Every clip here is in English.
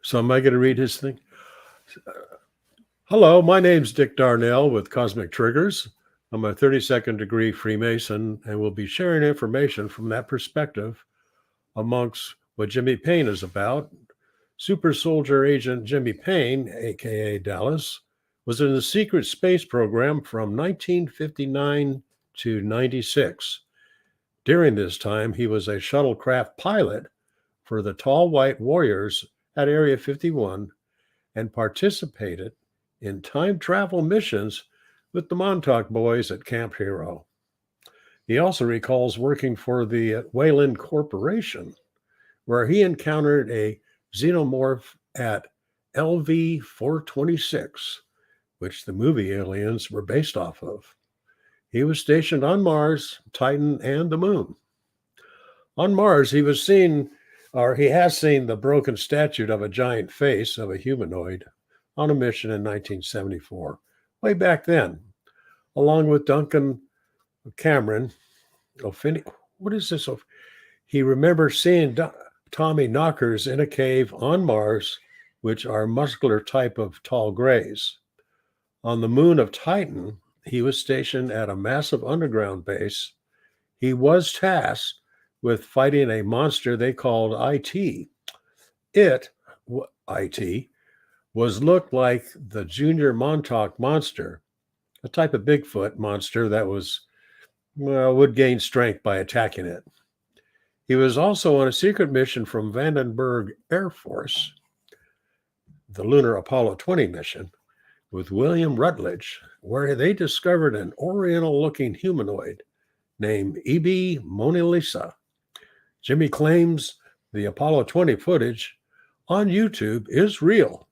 So am I going to read his thing? Hello, my name's Dick Darnell with Cosmic Triggers. I'm a 32nd degree Freemason and will be sharing information from that perspective amongst what Jimmy Paine is about. Super soldier agent Jimmy Paine, aka Dallas, was in the secret space program from 1959 to 96. During this time, he was a shuttlecraft pilot for the Tall White Warriors at Area 51 and participated in time travel missions with the Montauk Boys at Camp Hero. He also recalls working for the Wayland Corporation, where he encountered a xenomorph at LV 426, which the movie Aliens were based off of. He was stationed on Mars, Titan, and the Moon. On Mars, he has seen the broken statue of a giant face of a humanoid on a mission in 1974, way back then, along with Duncan Cameron. What is this? He remembers seeing Tommy knockers in a cave on Mars, which are muscular type of tall grays. On the moon of Titan, he was stationed at a massive underground base. He was tasked with fighting a monster they called IT. IT, was looked like the Junior Montauk monster, a type of Bigfoot monster that would gain strength by attacking it. He was also on a secret mission from Vandenberg Air Force, the lunar Apollo 20 mission, with William Rutledge, where they discovered an Oriental-looking humanoid named E.B. Mona Lisa. Jimmy claims the Apollo 20 footage on YouTube is real.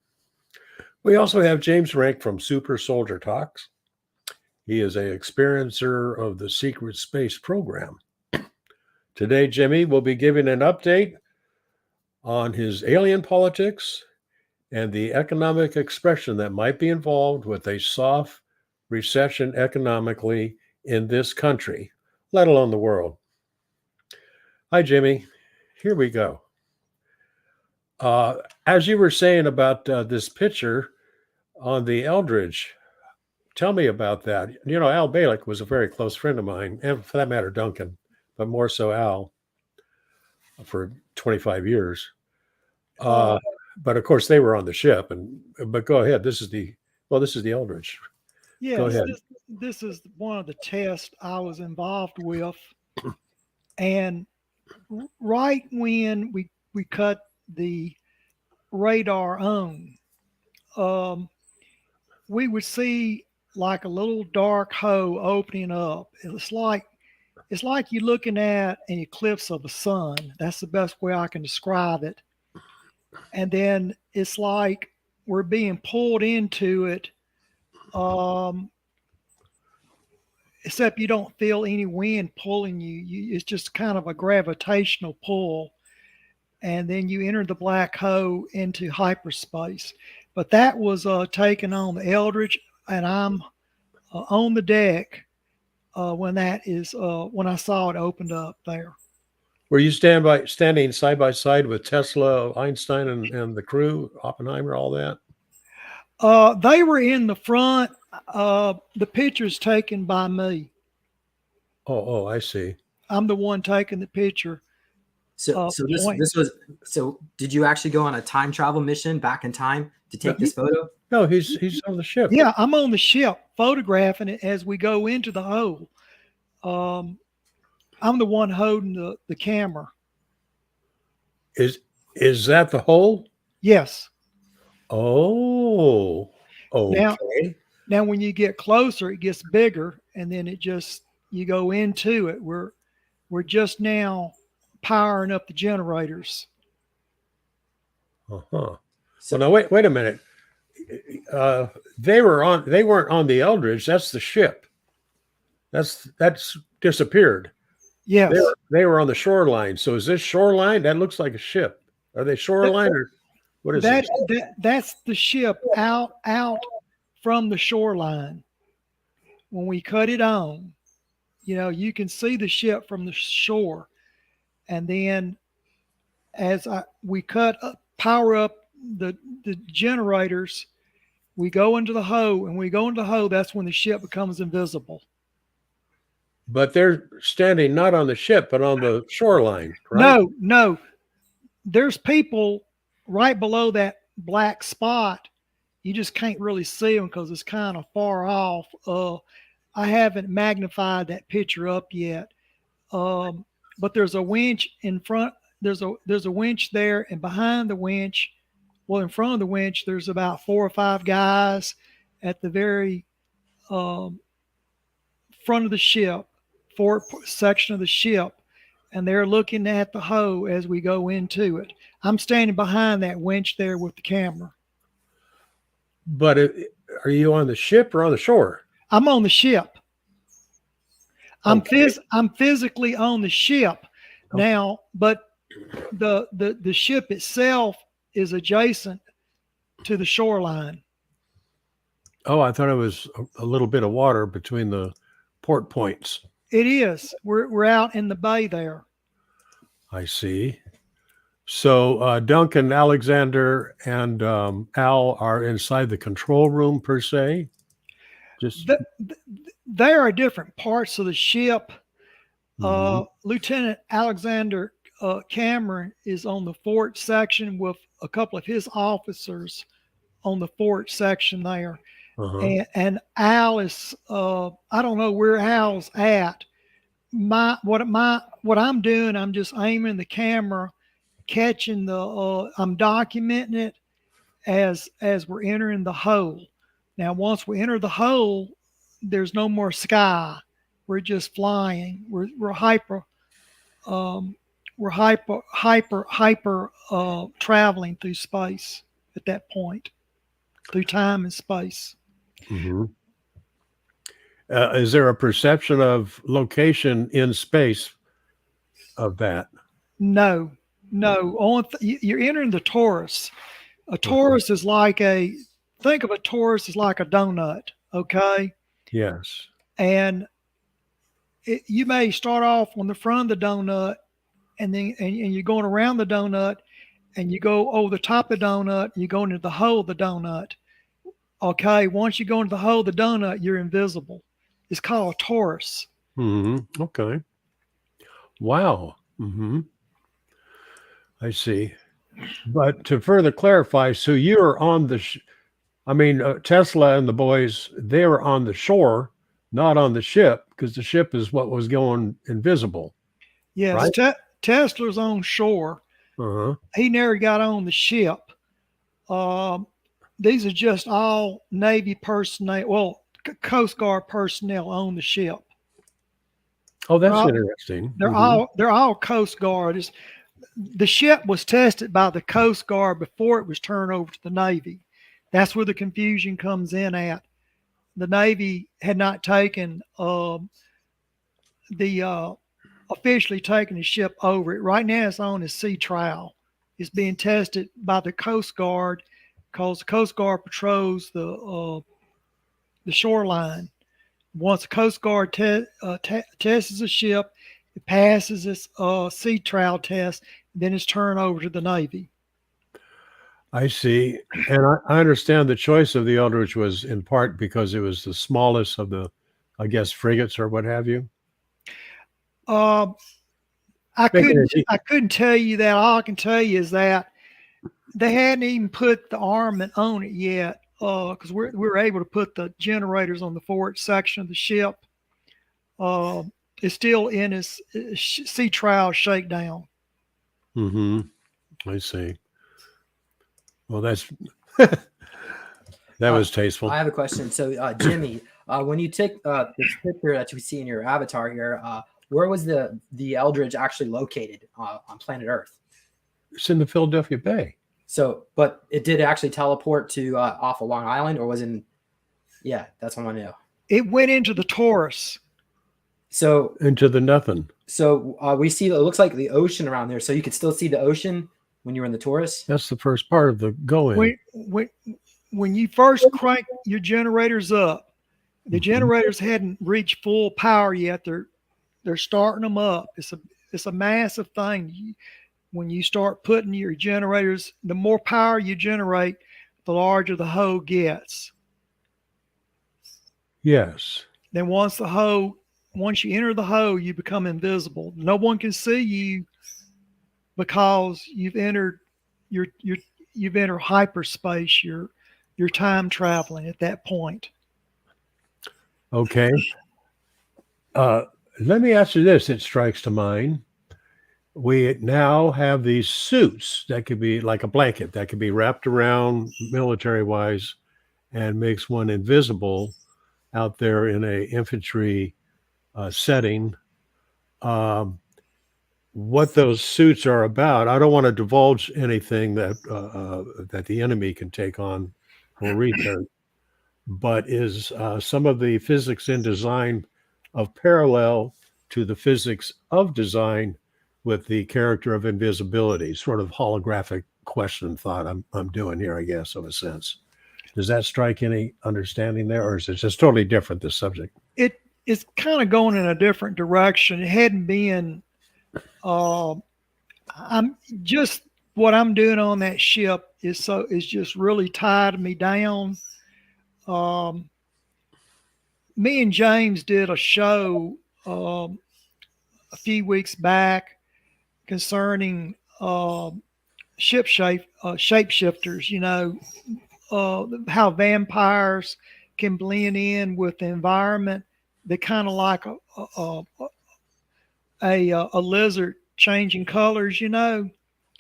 We also have James Rink from Super Soldier Talks. He is an experiencer of the secret space program. Today, Jimmy will be giving an update on his alien politics and the economic expression that might be involved with a soft recession economically in this country, let alone the world. Hi, Jimmy. Here we go. As you were saying about this picture on the Eldridge, tell me about that. You know, Al Balick was a very close friend of mine, and for that matter, Duncan, but more so Al for 25 years. But of course, they were on the ship. But go ahead. This is the Eldridge. Yes, Go ahead. this is one of the tests I was involved with, and right when we cut the radar on, we would see like a little dark hole opening up. It's like you're looking at an eclipse of the sun. That's the best way I can describe it. And then it's like we're being pulled into it, except you don't feel any wind pulling you. It's just kind of a gravitational pull. And then you enter the black hole into hyperspace. But that was taken on the Eldridge, and I'm on the deck when I saw it opened up there. Were you standing side by side with Tesla, Einstein, and the crew, Oppenheimer, all that? They were in the front. The picture's taken by me. Oh, I see. I'm the one taking the picture. So did you actually go on a time travel mission back in time to take this photo? No, he's on the ship. Yeah, I'm on the ship photographing it as we go into the hole. I'm the one holding the camera. Is that the hole? Yes. Oh, okay. Now when you get closer, it gets bigger, and then you go into it. We're just now powering up the generators. Uh-huh. So now wait a minute. They weren't on the Eldridge. That's the ship. That's disappeared. Yes. They were on the shoreline. So is this shoreline? That looks like a ship. Are they shoreline or what is it? That's the ship out from the shoreline. When we cut it on, you can see the ship from the shore. And then as we power up the generators. We go into the hoe, and we go into the hoe. That's when the ship becomes invisible. But they're standing not on the ship, but on the shoreline, right? No, no. There's people right below that black spot. You just can't really see them because it's kind of far off. I haven't magnified that picture up yet. But there's a winch in front. There's a winch there, and behind the winch, well, in front of the winch, there's about 4 or 5 guys at the very front of the ship, forward section of the ship, and they're looking at the hoe as we go into it. I'm standing behind that winch there with the camera. But are you on the ship or on the shore? I'm on the ship. I'm Okay. I'm physically on the ship Okay. now, but the ship itself is adjacent to the shoreline. Oh, I thought it was a little bit of water between the port points. It is. We're out in the bay there. I see. So Duncan, Alexander, and Al are inside the control room per se. Just There are different parts of the ship. Mhm. Lieutenant Alexander Cameron is on the fort section with a couple of his officers on the fort section there. Uh-huh. And Al is I don't know where Al's at. What I'm doing, I'm just aiming the camera, catching I'm documenting it as we're entering the hole. Now once we enter the hole, there's no more sky. We're just flying. We're hyper traveling through space at that point, through time and space. Mm-hmm. Is there a perception of location in space of that? No. You're entering the torus. A torus is like think of a torus as like a donut, okay? Yes. And you may start off on the front of the donut, and then and you're going around the donut, and you go over the top of the donut, and you go into the hole of the donut. Okay, once you go into the hole of the donut, you're invisible. It's called a torus. Mm-hmm. Okay. Wow. Mm-hmm. I see. But to further clarify, so you're on the, Tesla and the boys, they were on the shore, not on the ship, because the ship is what was going invisible. Yes, right? Tesla's on shore. Uh-huh. He never got on the ship. These are just all Navy personnel, well, Coast Guard personnel on the ship. Oh, that's interesting. They're all Coast Guard. The ship was tested by the Coast Guard before it was turned over to the Navy. That's where the confusion comes in at. The Navy had not taken officially taken the ship over. It right now it's on a sea trial. It's being tested by the Coast Guard because the Coast Guard patrols the shoreline. Once the Coast Guard tests the ship, it passes its sea trial test, then it's turned over to the Navy. I see. And I understand the choice of the Eldridge was in part because it was the smallest of the, I guess, frigates or what have you. I couldn't tell you that. All I can tell you is that they hadn't even put the armament on it yet, because we were able to put the generators on the forward section of the ship. It's still in its sea trial shakedown. Mm-hmm. I see. Well, that's that was tasteful. I have a question. So, Jimmy, when you take this picture that you see in your avatar here, where was the Eldridge actually located on planet Earth? It's in the Philadelphia Bay. So, but it did actually teleport to off of Long Island, or was in? Yeah, that's what I want to know. It went into the torus. So into the nothing. So we see it looks like the ocean around there. So you could still see the ocean when you were in the torus. That's the first part of the going. When you first crank your generators up, the generators hadn't reached full power yet. They're starting them up. It's a massive thing. when you start putting your generators, the more power you generate, the larger the hole gets. Yes. Then once you enter the hole, you become invisible. No one can see you because you've entered hyperspace. You're time traveling at that point. Okay. Let me ask you this. It strikes to mind. We now have these suits that could be like a blanket that could be wrapped around military wise and makes one invisible out there in a infantry setting. What those suits are about, I don't want to divulge anything that the enemy can take on for research, but is some of the physics in design of parallel to the physics of design with the character of invisibility, sort of holographic question thought I'm doing here, I guess, of a sense. Does that strike any understanding there, or is it just totally different, this subject? It's kind of going in a different direction. It hadn't been. I'm just what I'm doing on that ship is just really tied me down. Me and James did a show a few weeks back concerning shapeshifters. How vampires can blend in with the environment. They're kind of like a lizard changing colors.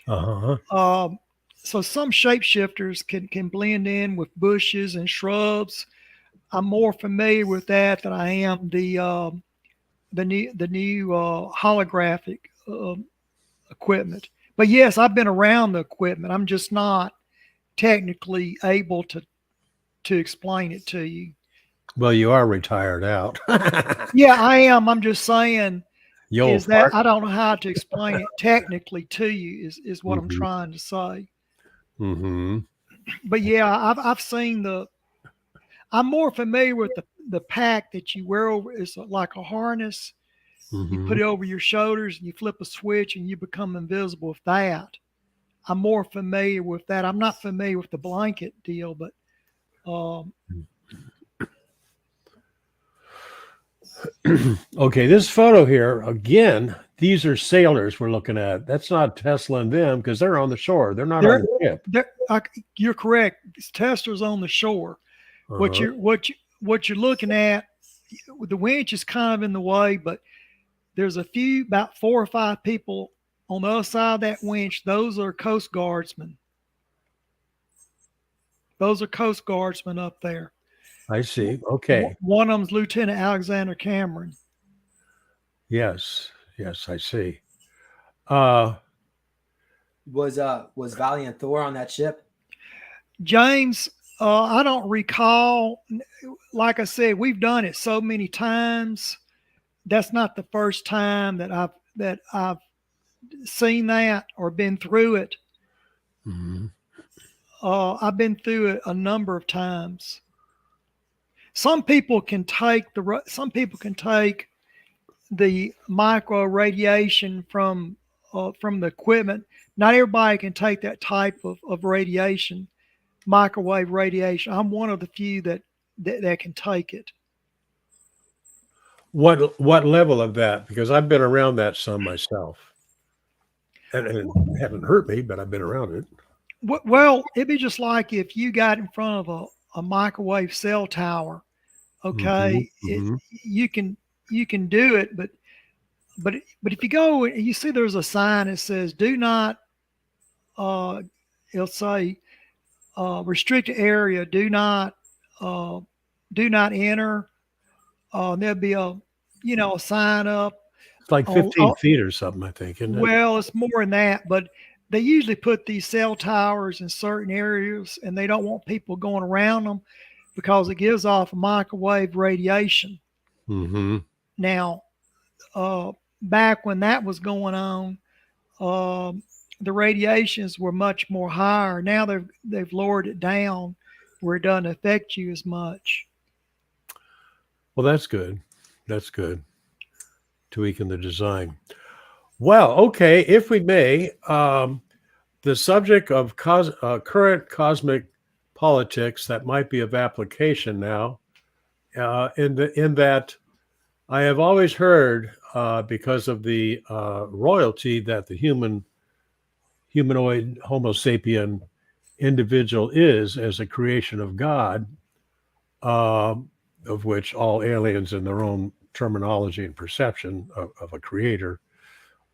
Uh-huh. So some shapeshifters can blend in with bushes and shrubs. I'm more familiar with that than I am the new holographic equipment. But yes, I've been around the equipment. I'm just not technically able to explain it to you. Well, you are retired out. Yeah, I am. I'm just saying Yo, is that I don't know how to explain it technically to you is what I'm Mm-hmm. trying to say. Mm-hmm. But yeah, I've seen I'm more familiar with the pack that you wear over. It's like a harness. You Mm-hmm. put it over your shoulders and you flip a switch and you become invisible with that. I'm more familiar with that. I'm not familiar with the blanket deal, but Okay, this photo here, again, these are sailors we're looking at. That's not Tesla and them because they're on the shore. They're not on the ship. you're correct. Tesla's on the shore. Uh-huh. What you're looking at, the winch is kind of in the way, but there's about 4 or 5 people on the other side of that winch. Those are Coast Guardsmen. Those are Coast Guardsmen up there. I see. Okay. One of them's Lieutenant Alexander Cameron. Yes. Yes, I see. Was Valiant Thor on that ship? James, I don't recall. Like I said, we've done it so many times. That's not the first time that I've seen that or been through it. Mm-hmm. I've been through it a number of times. Some people can take the micro radiation from the equipment. Not everybody can take that type of radiation, microwave radiation. I'm one of the few that can take it. What level of that? Because I've been around that some myself. And it hasn't hurt me, but I've been around it. Well, it'd be just like if you got in front of a microwave cell tower. Okay, Mm-hmm. you can do it, but if you go and you see there's a sign that says do not, it'll say restricted area, do not enter. There'll be a sign up. It's like 15 feet or something, I think, isn't it? Well, it's more than that, but they usually put these cell towers in certain areas, and they don't want people going around them because it gives off microwave radiation. Mm-hmm. Now, back when that was going on, the radiations were much more higher. Now they've lowered it down where it doesn't affect you as much. Well, that's good. That's good. Tweaking the design. Well, okay, if we may, the subject of current cosmic politics that might be of application now, in that I have always heard, because of the royalty that the humanoid Homo sapien individual is as a creation of God, of which all aliens in their own terminology and perception of a creator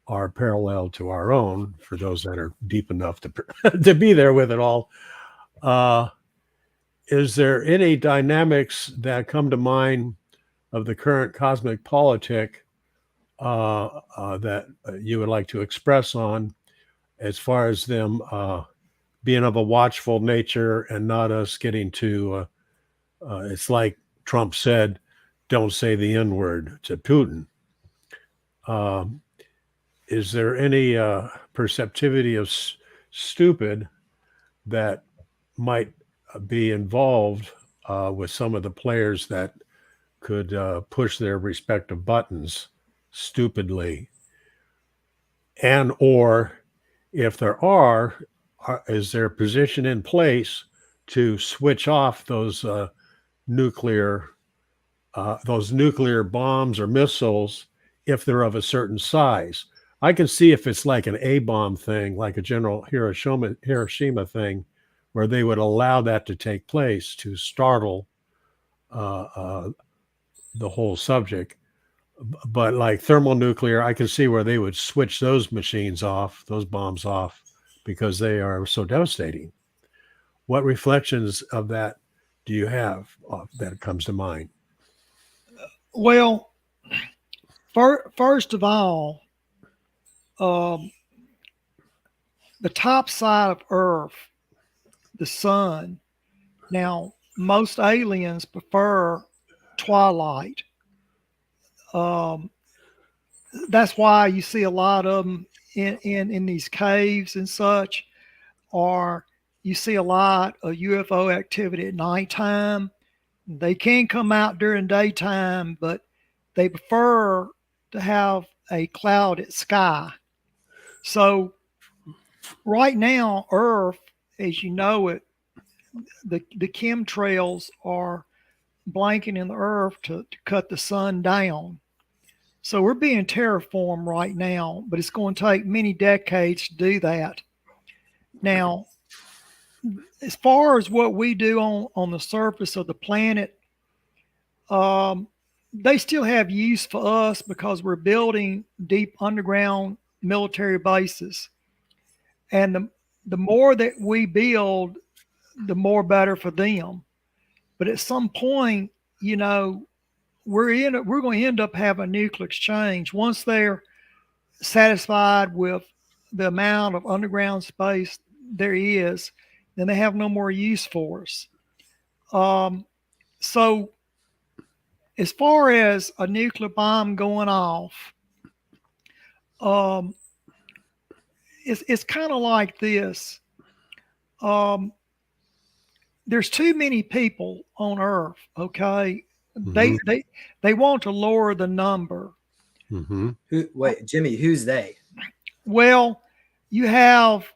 are parallel to our own, for those that are deep enough to to be there with it all. Uh, is there any dynamics that come to mind of the current cosmic politic that you would like to express on, as far as them being of a watchful nature and not us getting to, it's like Trump said, don't say the N word to Putin. Um, is there any perceptivity of stupid that might be involved with some of the players that could push their respective buttons stupidly? And or if there are, is there a position in place to switch off nuclear those nuclear bombs or missiles if they're of a certain size? I can see if it's like an A bomb thing, like a general Hiroshima thing, where they would allow that to take place to startle uh, uh, the whole subject. But like thermonuclear, I can see where they would switch those machines off, those bombs off, because they are so devastating. What reflections of that do you have that comes to mind? Well, first of all, um, the top side of Earth, the sun. Now, most aliens prefer twilight. Um, that's why you see a lot of them in these caves and such, or you see a lot of UFO activity at nighttime. They can come out during daytime, but they prefer to have a clouded sky. So right now, Earth, as you know it, the chemtrails are blanketing the Earth to cut the sun down. So we're being terraformed right now, but it's going to take many decades to do that. Now, as far as what we do on the surface of the planet, um, they still have use for us because we're building deep underground military bases. And the more that we build, the more better for them. But at some point, you know, we're going to end up having a nuclear exchange once they're satisfied with the amount of underground space there is. Then they have no more use for us. So as far as a nuclear bomb going off, um, it's kind of like this. Um, there's too many people on Earth. Okay, Mm-hmm. they want to lower the number. Mm-hmm. Wait, Jimmy, who's they? Well, you have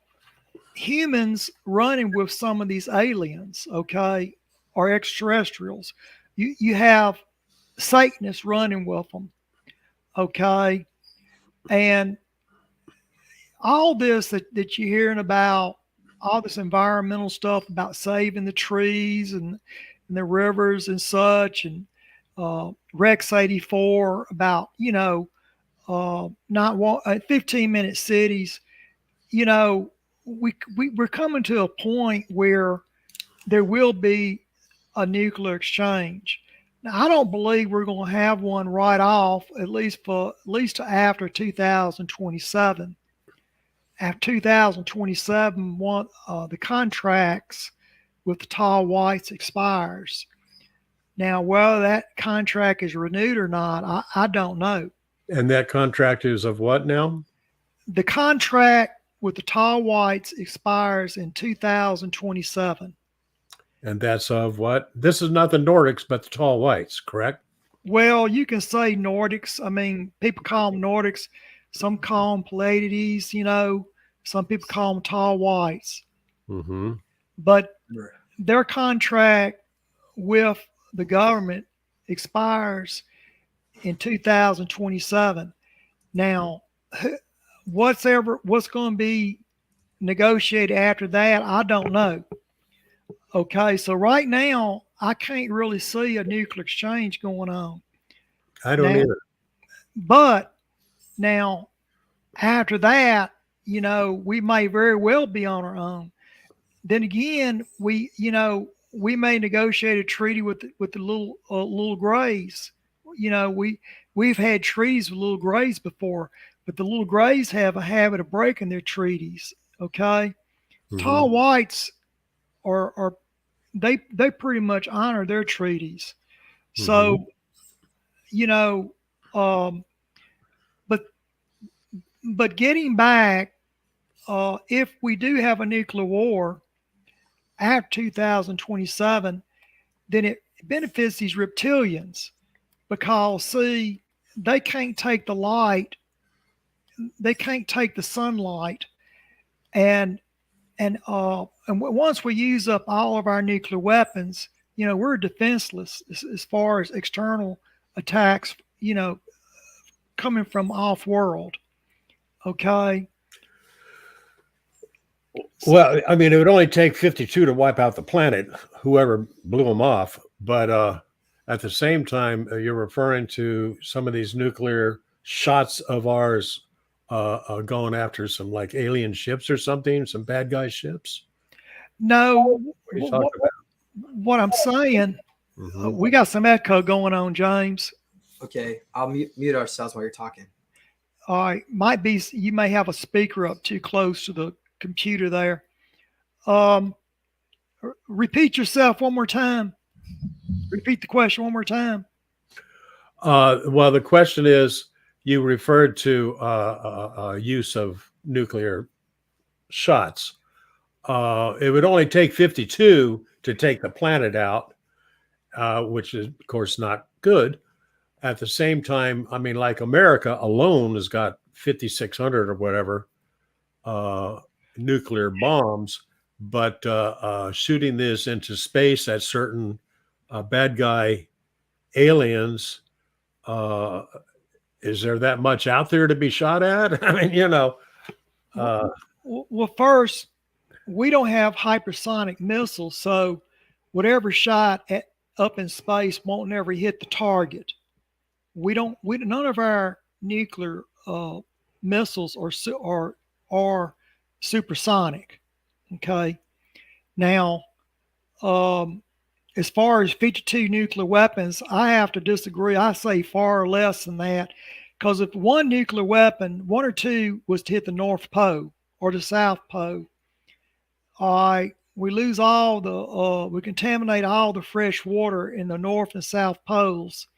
humans running with some of these aliens, okay, or extraterrestrials. You have Satanists running with them, okay, and all this that you're hearing about, all this environmental stuff about saving the trees and the rivers and such, and Rex 84 about not 15-minute cities. You know, we're coming to a point where there will be a nuclear exchange. Now, I don't believe we're going to have one right off, at least after 2027. After 2027, the contracts with the tall whites expires. Now, whether that contract is renewed or not, I don't know. And that contract is of what now? The contract with the tall whites expires in 2027. And that's of what? This is not the Nordics, but the tall whites, correct? Well, you can say Nordics. I mean, people call them Nordics. Some call them Pleiades, some people call them tall whites. Mm-hmm. But their contract with the government expires in 2027. Now, what's going to be negotiated after that, I don't know. Okay, so right now, I can't really see a nuclear exchange going on. I don't either. But now, after that, we may very well be on our own. Then again, we may negotiate a treaty with the little grays. We've had treaties with little grays before, but the little grays have a habit of breaking their treaties. Okay, Mm-hmm. Tall whites are they pretty much honor their treaties. So, but getting back, if we do have a nuclear war after 2027, then it benefits these reptilians because, see, they can't take the light, they can't take the sunlight, and once we use up all of our nuclear weapons, we're defenseless as far as external attacks, coming from off world. Okay. Well, I mean, it would only take 52 to wipe out the planet, whoever blew them off. But at the same time, you're referring to some of these nuclear shots of ours going after some like alien ships or something, some bad guy ships. No, What are you talking about? What I'm saying, we got some echo going on, James. Okay, I'll mute ourselves while you're talking. All right, might be you may have a speaker up too close to the computer there. Repeat yourself one more time. Repeat the question one more time. Well, the question is, you referred to use of nuclear shots. It would only take 52 to take the planet out, which is, of course, not good. At the same time, I mean, like America alone has got 5,600 or whatever nuclear bombs, but shooting this into space at certain bad guy aliens, is there that much out there to be shot at? I mean, well, first, we don't have hypersonic missiles, so whatever shot up in space won't never hit the target. None of our nuclear missiles are supersonic. Okay. Now, as far as 52 nuclear weapons, I have to disagree. I say far less than that, because if one nuclear weapon, one or two, was to hit the North Pole or the South Pole, we lose we contaminate all the fresh water in the North and South Poles.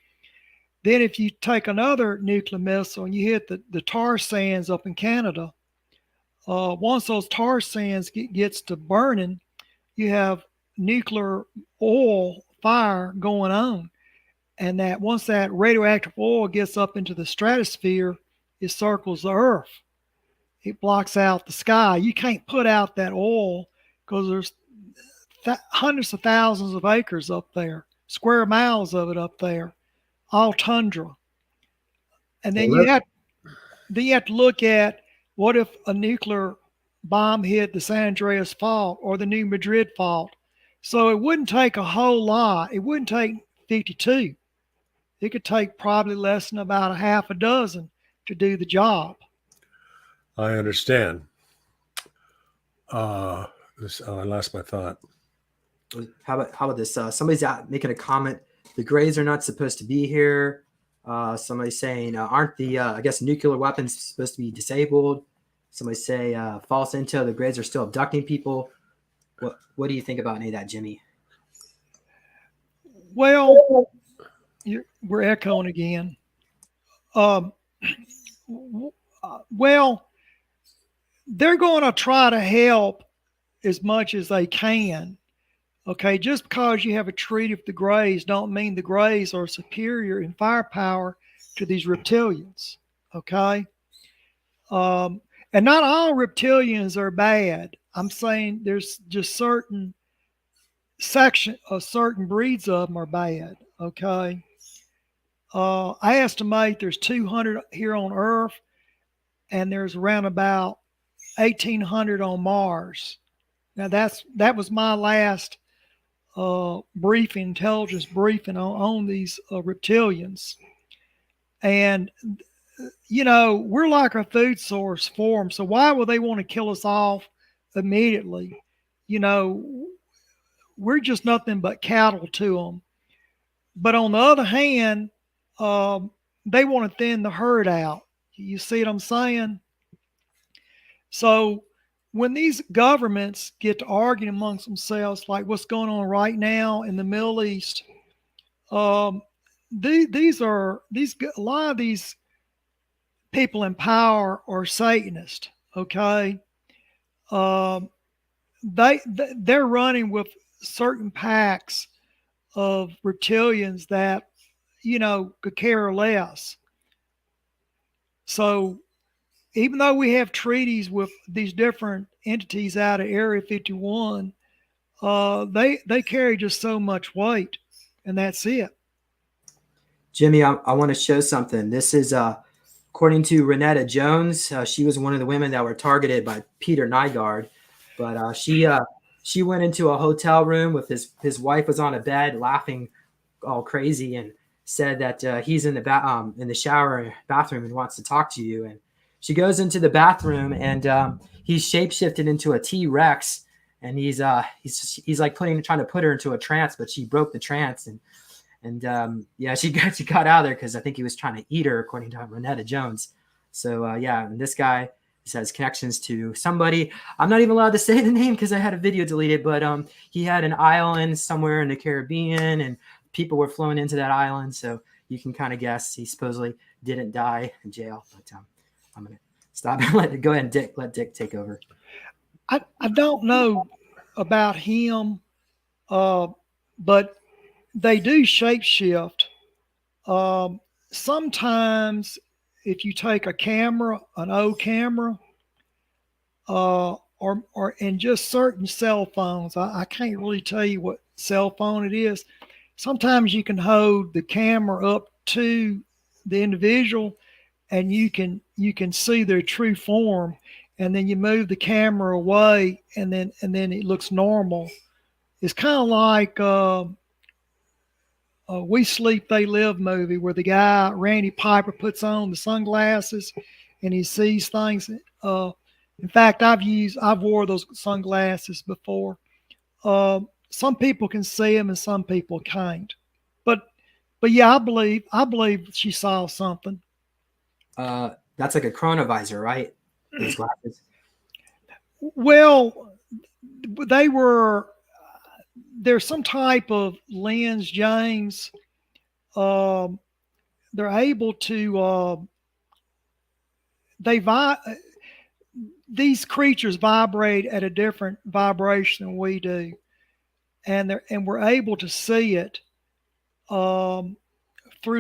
Then if you take another nuclear missile and you hit the tar sands up in Canada, once those tar sands gets to burning, you have nuclear oil fire going on. And that once that radioactive oil gets up into the stratosphere, it circles the earth. It blocks out the sky. You can't put out that oil because there's hundreds of thousands of acres up there, square miles of it up there, all tundra. And then you have to look at, what if a nuclear bomb hit the San Andreas Fault or the New Madrid Fault? So it wouldn't take a whole lot. It wouldn't take 52. It could take probably less than about a half a dozen to do the job. I understand. I lost my thought. How about this? Somebody's out making a comment. The Greys are not supposed to be here. Somebody's saying, aren't the, I guess, nuclear weapons supposed to be disabled? Somebody say, false intel, the Greys are still abducting people. What do you think about any of that, Jimmy? Well, we're echoing again. Well, they're going to try to help as much as they can. Okay, just because you have a treaty with the Greys don't mean the Greys are superior in firepower to these reptilians. Okay, And not all reptilians are bad. I'm saying there's just certain certain breeds of them are bad. Okay. I estimate there's 200 here on Earth, and there's around about 1,800 on Mars. Now that was my last intelligence briefing on these reptilians. And we're like a food source for them. So why would they want to kill us off immediately? We're just nothing but cattle to them. But on the other hand, they want to thin the herd out. You see what I'm saying? So when these governments get to arguing amongst themselves, like what's going on right now in the Middle East, a lot of these people in power are Satanists. Okay, they're running with certain packs of reptilians that could care less. So even though we have treaties with these different entities out of Area 51, they carry just so much weight, and that's it. Jimmy, I want to show something. This is according to Renetta Jones. She was one of the women that were targeted by Peter Nygaard, but she went into a hotel room with his wife was on a bed laughing all crazy and said that he's in the shower bathroom and wants to talk to you. And she goes into the bathroom and he's shapeshifted into a T-Rex, and he's like trying to put her into a trance, but she broke the trance and she got out of there because I think he was trying to eat her, according to Renetta Jones. So and this guy has connections to somebody. I'm not even allowed to say the name because I had a video deleted, but he had an island somewhere in the Caribbean, and people were flown into that island. So you can kind of guess he supposedly didn't die in jail. But I'm gonna stop and go ahead and let Dick take over. I don't know about him, but they do shapeshift. Sometimes if you take a camera, an old camera, or in just certain cell phones, I can't really tell you what cell phone it is. Sometimes you can hold the camera up to the individual, and you can see their true form, and then you move the camera away, and then it looks normal. It's kind of like We Sleep, They Live movie, where the guy, Randy Piper, puts on the sunglasses and he sees things. In fact, I've wore those sunglasses before. Some people can see them and some people can't. But yeah, I believe she saw something. That's like a chronovisor, right? Those glasses. Well, there's some type of lens, James. They're able to these creatures vibrate at a different vibration than we do, and we're able to see it through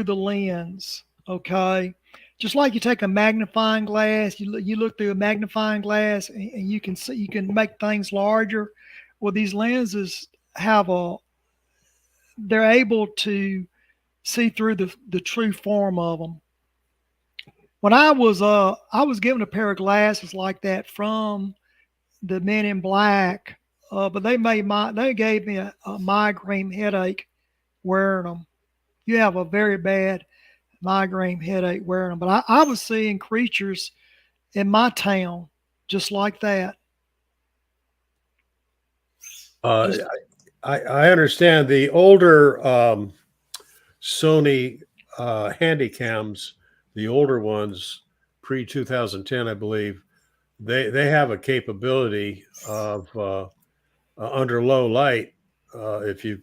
the lens. Okay, just like you take a magnifying glass, you look through a magnifying glass and you can make things larger. Well, these lenses they're able to see through the true form of them. When I was given a pair of glasses like that from the Men in Black, but they gave me a migraine headache wearing them. You have a very bad migraine headache wearing them. But I was seeing creatures in my town just like that. I understand the older Sony handycams, the older ones, pre-2010, I believe, they have a capability of under low light, if you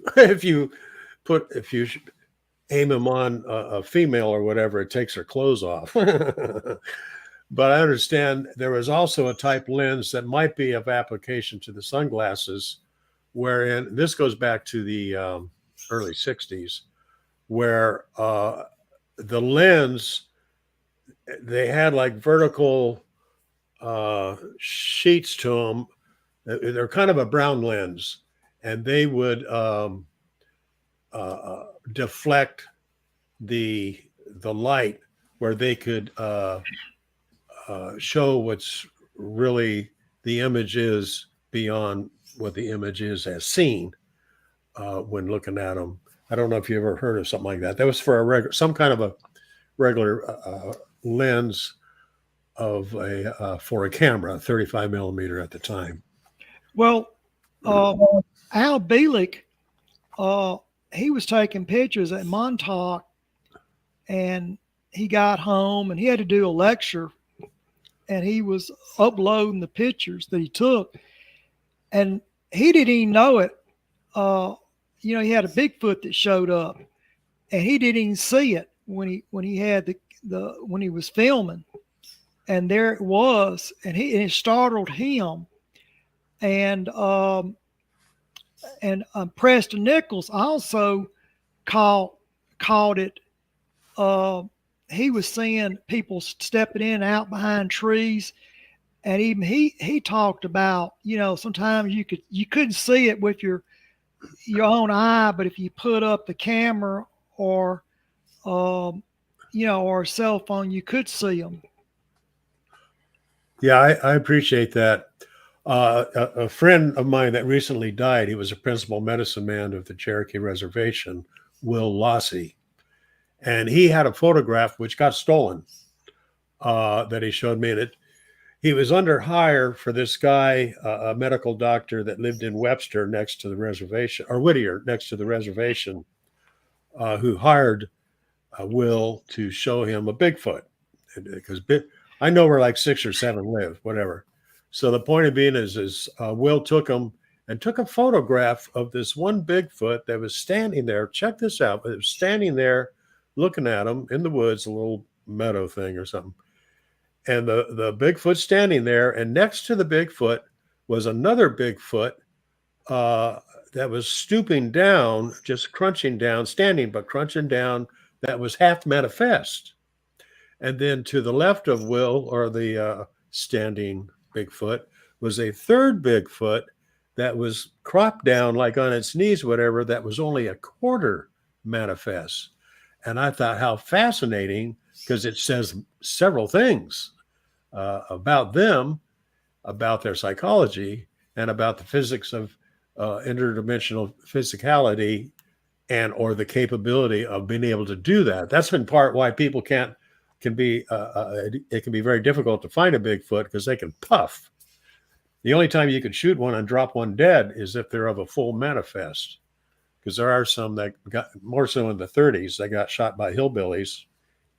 aim them on a female or whatever, it takes her clothes off. But I understand there is also a type lens that might be of application to the sunglasses, wherein this goes back to the early 60s, where the lens, they had like vertical sheets to them. They're kind of a brown lens, and they would deflect the light where they could show what's really the image is beyond what the image is as seen when looking at them. I don't know if you ever heard of something like that. That was for some kind of a regular lens of for a camera, 35 millimeter at the time. Well, Al Bielek, he was taking pictures at Montauk, and he got home and he had to do a lecture, and he was uploading the pictures that he took, and he didn't even know it. He had a Bigfoot that showed up, and he didn't even see it when he had when he was filming, and there it was, and it startled him. And Preston Nichols also caught it. He was seeing people stepping in and out behind trees, and even he talked about, sometimes you couldn't see it with your own eye, but if you put up the camera or or a cell phone, you could see them. Yeah, I appreciate that. A friend of mine that recently died, he was a principal medicine man of the Cherokee Reservation, Will Lossy. And he had a photograph which got stolen that he showed me. And he was under hire for this guy, a medical doctor that lived in Webster next to the reservation, or Whittier next to the reservation, who hired Will to show him a Bigfoot. Because I know where like 6 or 7 live, whatever. So the point of being is Will took him and took a photograph of this one Bigfoot that was standing there. Check this out. It was standing there looking at him in the woods, a little meadow thing or something. And the Bigfoot standing there, and next to the Bigfoot was another Bigfoot that was stooping down, just crunching down, standing, but crunching down, that was half manifest. And then to the left of Will, or the standing Bigfoot, was a third Bigfoot that was cropped down, like on its knees, whatever, that was only a quarter manifest. And I thought, how fascinating, because it says several things about them, about their psychology, and about the physics of interdimensional physicality, and or the capability of being able to do that. That's in part why people it can be very difficult to find a Bigfoot, because they can puff. The only time you can shoot one and drop one dead is if they're of a full manifest, because there are some that got, more so in the 30s, they got shot by hillbillies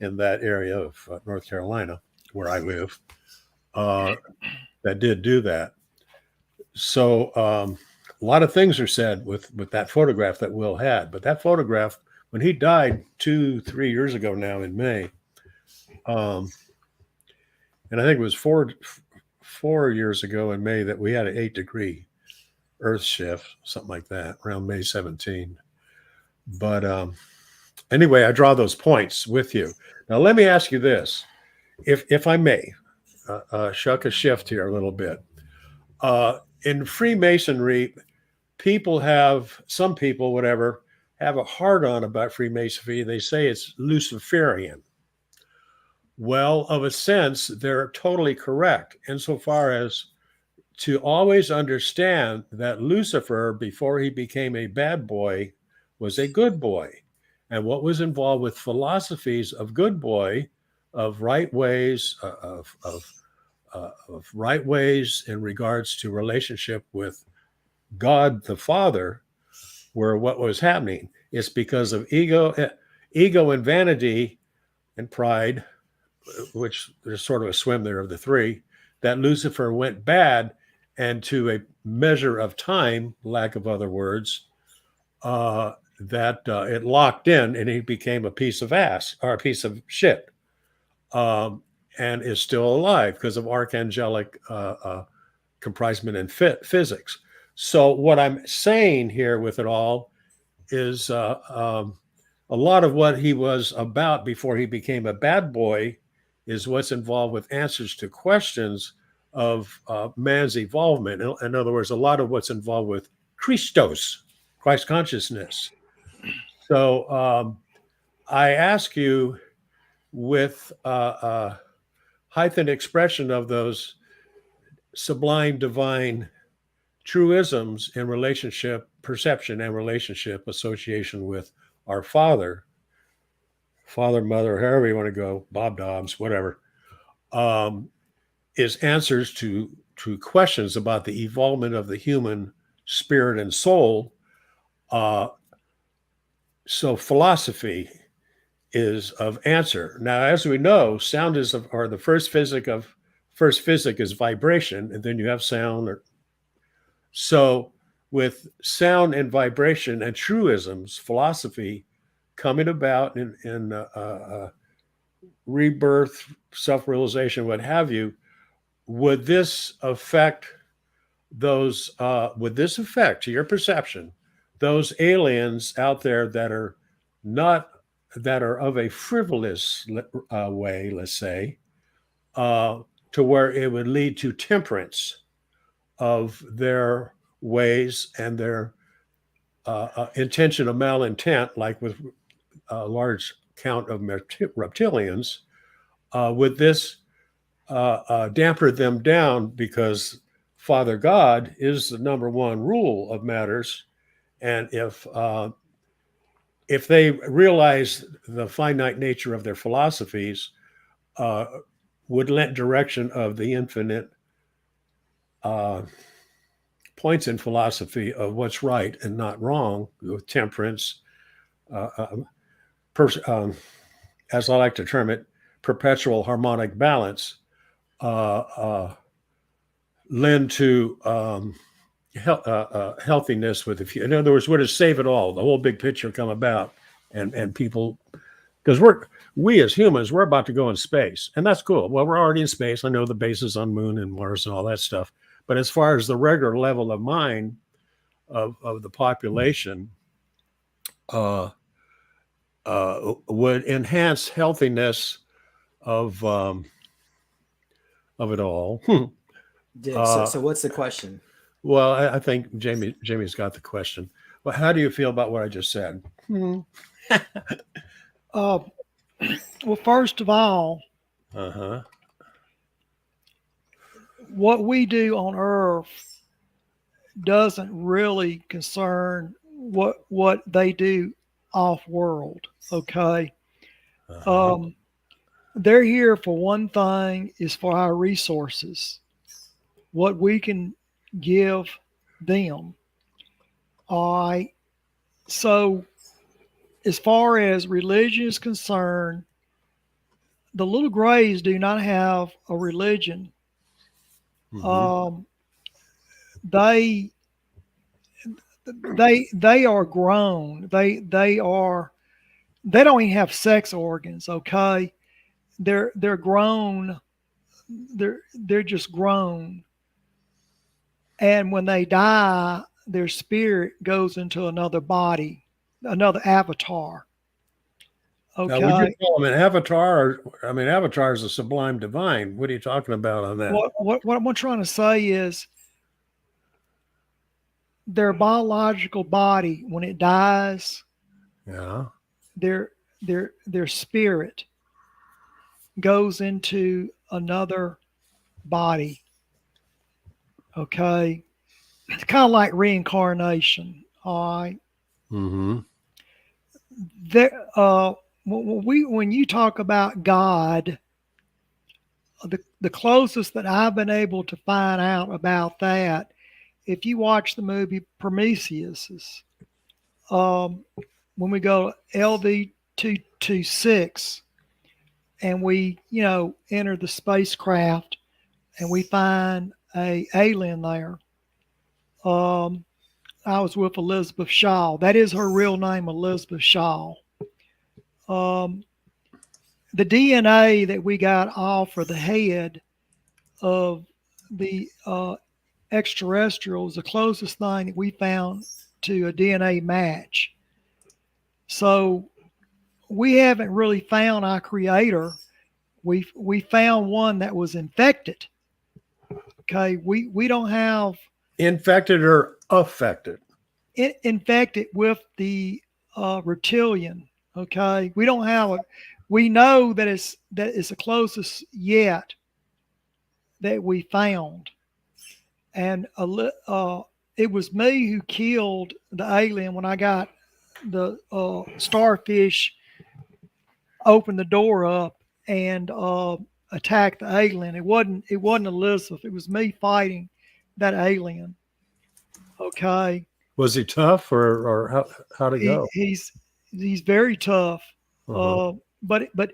in that area of North Carolina, where I live, that did do that. So a lot of things are said with that photograph that Will had. But that photograph, when he died 2-3 years ago now in May, and I think it was four years ago in May that we had an 8-degree Earth shift, something like that, around May 17. But anyway, I draw those points with you. Now, let me ask you this, if I may, shuck a shift here a little bit. In Freemasonry, some people, whatever, have a hard-on about Freemasonry. They say it's Luciferian. Well, of a sense, they're totally correct insofar as to always understand that Lucifer, before he became a bad boy, was a good boy. And what was involved with philosophies of good boy, of right ways, of right ways in regards to relationship with God the Father, were what was happening. It's because of ego and vanity and pride, which there's sort of a swim there of the three, that Lucifer went bad, and to a measure of time, lack of other words, that it locked in, and he became a piece of ass, or a piece of shit, and is still alive because of archangelic comprisement in physics. So what I'm saying here with it all is a lot of what he was about before he became a bad boy is what's involved with answers to questions of man's involvement. In other words, a lot of what's involved with Christos, Christ consciousness. So I ask you, with heightened expression of those sublime divine truisms in relationship, perception, and relationship association with our Father, Mother, however you want to go, Bob Dobbs, whatever, is answers to questions about the evolvement of the human spirit and soul. So philosophy is of answer. Now, as we know, sound is or the first physic is vibration, and then you have sound. So with sound and vibration and truisms, philosophy coming about in rebirth, self-realization, what have you, would this affect those? Would this affect, to your perception, those aliens out there that are of a frivolous way, let's say, to where it would lead to temperance of their ways and their intention of malintent, like with a large count of reptilians? Would this damper them down, because Father God is the number one rule of matters, and if they realize the finite nature of their philosophies, would lend direction of the infinite points in philosophy of what's right and not wrong, with temperance, as I like to term it, perpetual harmonic balance, lend to healthiness with the few. In other words, would it save it all? The whole big picture come about, and people, because we as humans, we're about to go in space, and that's cool. Well, we're already in space. I know the bases on Moon and Mars and all that stuff, but as far as the regular level of mind of the population, would enhance healthiness of it all. So what's the question? Well, I think Jamie's got the question. Well, how do you feel about what I just said? Well, first of all, what we do on Earth doesn't really concern what they do off world. Okay. They're here for one thing, is for our resources, what we can give them. All right. So as far as religion is concerned, the little grays do not have a religion. They are grown. They don't even have sex organs. Okay. They're grown. They're just grown. And when they die, their spirit goes into another body, another avatar. Okay. Now, would you call them an avatar? Avatar is a sublime divine. What are you talking about on that? What I'm trying to say is, their biological body, when it dies, their spirit goes into another body. Okay. It's kind of like reincarnation. All right. When you talk about God, the closest that I've been able to find out about that, if you watch the movie Prometheus, when we go LV 226 and we, enter the spacecraft and we find a alien there. I was with Elizabeth Shaw. That is her real name, Elizabeth Shaw. The DNA that we got off of the head of the extraterrestrial is the closest thing that we found to a DNA match. So we haven't really found our creator. We found one that was infected. Okay, we don't have Infected or affected? infected with the reptilian. Okay, we don't have it. We know that it's the closest yet that we found, and it was me who killed the alien when I got the starfish, opened the door up and attacked the alien. It wasn't Elizabeth. It was me fighting that alien. Okay, Was he tough, or how'd it go? he's very tough, Uh-huh. but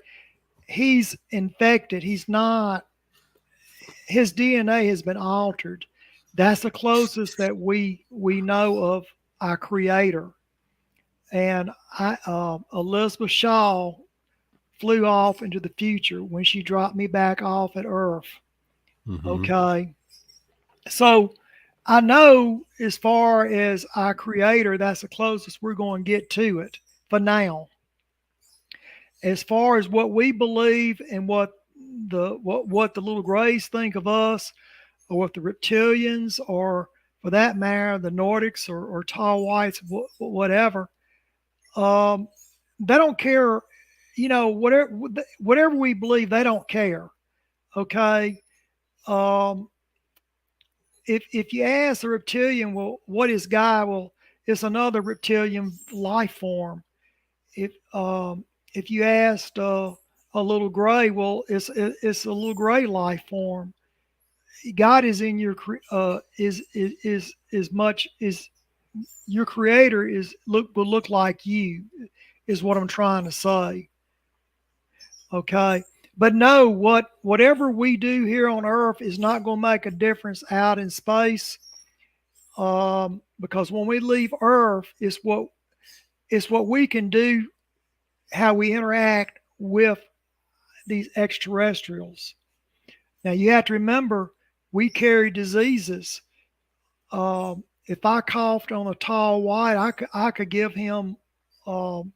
he's infected. He's not. His DNA has been altered. That's the closest that we know of our Creator. And Elizabeth Shaw flew off into the future when she dropped me back off at Earth. Mhm. Okay, so I know as far as our Creator, that's the closest we're going to get to it for now. As far as what we believe and what the little grays think of us, or what the reptilians, or for that matter, the Nordics or tall whites, whatever, they don't care. Whatever we believe, they don't care. Okay. Um, if you ask the reptilian, well, what is Guy? Well, it's another reptilian life form. If you asked a little gray, well, it's a little gray life form. God is in your is much is your creator will look like you, is what I'm trying to say. Okay. But no, whatever we do here on Earth is not going to make a difference out in space, because when we leave Earth, it's what we can do, how we interact with these extraterrestrials. Now you have to remember, we carry diseases. If I coughed on a tall white, I could give him um,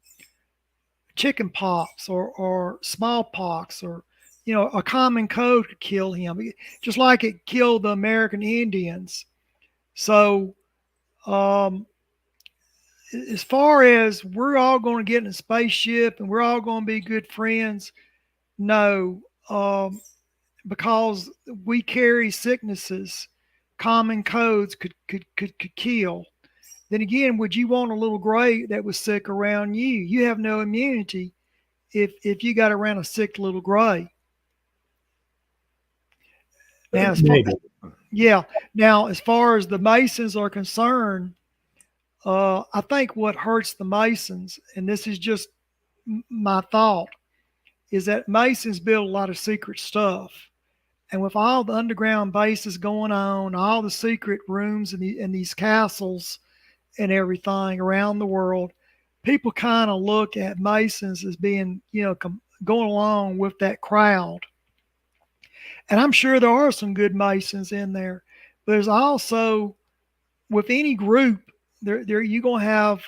chicken pox or smallpox, or a common cold could kill him, just like it killed the American Indians. So um, as far as we're all going to get in a spaceship and we're all going to be good friends, no, because we carry sicknesses, common codes could kill. Then again, would you want a little gray that was sick around you? You have no immunity if you got around a sick little gray. Now, Maybe. yeah. Now, as far as the Masons are concerned, I think what hurts the Masons, and this is just my thought, is that Masons build a lot of secret stuff. And with all the underground bases going on, all the secret rooms in these castles and everything around the world, people kind of look at Masons as being, going along with that crowd. And I'm sure there are some good Masons in there. But there's also, with any group, there you're going to have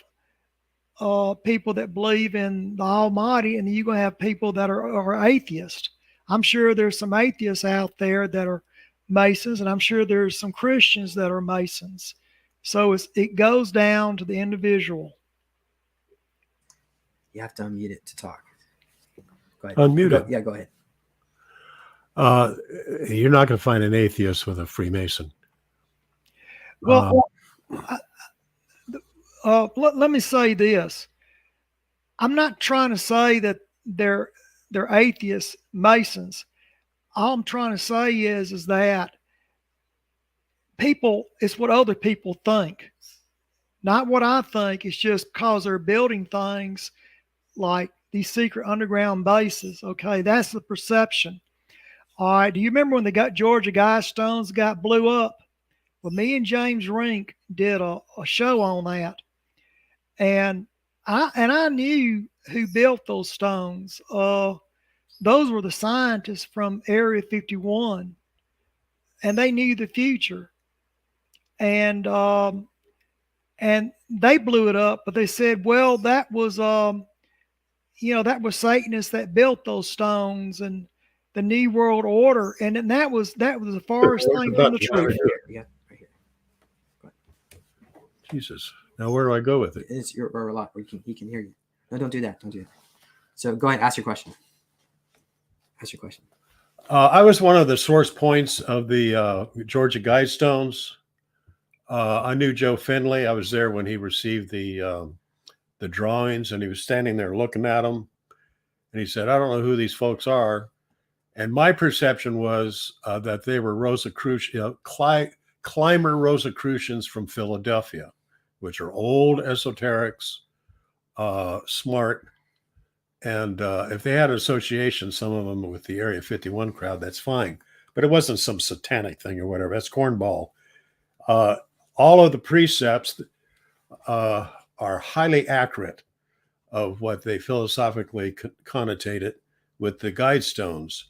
people that believe in the Almighty, and you're going to have people that are atheists. I'm sure there's some atheists out there that are Masons, and I'm sure there's some Christians that are Masons. So it goes down to the individual. You have to unmute it to talk. Go ahead. Unmute it. Yeah, go ahead. You're not going to find an atheist with a Freemason. Well, let me say this. I'm not trying to say that they're atheists, Masons. All I'm trying to say is that it's what other people think, not what I think. It's just because they're building things like these secret underground bases. Okay, that's the perception. All right. Do you remember when the Georgia Guidestones got blew up? Well, me and James Rink did a show on that, and I knew who built those stones. Those were the scientists from Area 51, and they knew the future. And they blew it up, but they said, well, that was that was Satanists that built those stones, and the New World Order, and then that was the farthest thing from the truth. Yeah, right here. Jesus. Now where do I go with it? It's your or a lot where he can hear you. No, don't do that. Don't do that. So go ahead, ask your question. Ask your question. I was one of the source points of the Georgia Guidestones. I knew Joe Finley. I was there when he received the drawings, and he was standing there looking at them. And he said, "I don't know who these folks are." And my perception was that they were Rosicrucian, climber Rosicrucians from Philadelphia, which are old esoterics, smart. And if they had an association, some of them with the Area 51 crowd, that's fine. But it wasn't some satanic thing or whatever. That's cornball. All of the precepts are highly accurate of what they philosophically connotated with the Guidestones.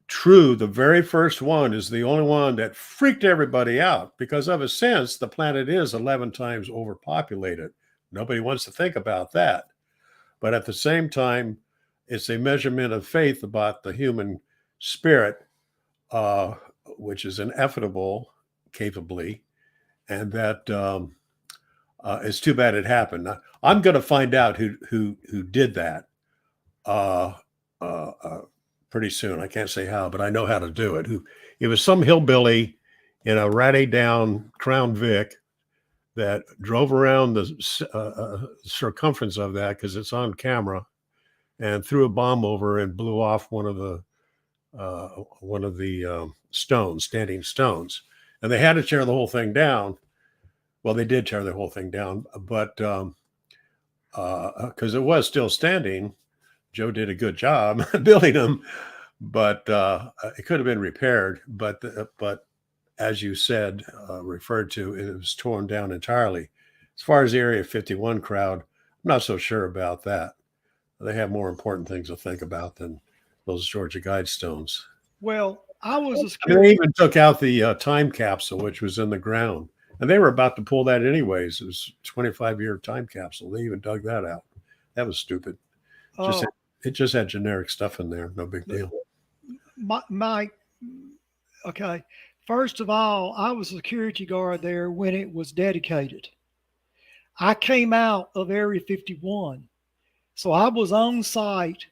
True, the very first one is the only one that freaked everybody out because ever since the planet is 11 times overpopulated. Nobody wants to think about that. But at the same time, it's a measurement of faith about the human spirit, which is inevitable, capably, and that it's too bad it happened. I'm going to find out who did that pretty soon. I can't say how, but I know how to do it. It was some hillbilly in a ratty down Crown Vic that drove around the circumference of that because it's on camera, and threw a bomb over and blew off one of the standing stones, and they had to tear the whole thing down. Well, they did tear the whole thing down, but because it was still standing, Joe did a good job building them, but it could have been repaired. But as you said, referred to, it was torn down entirely. As far as the Area 51 crowd, I'm not so sure about that. They have more important things to think about than those Georgia Guidestones. Well, I was a They security. even took out the time capsule, which was in the ground. And they were about to pull that anyways. It was a 25-year time capsule. They even dug that out. That was stupid. It just had generic stuff in there. No big deal. Okay. First of all, I was a security guard there when it was dedicated. I came out of Area 51. So I was on site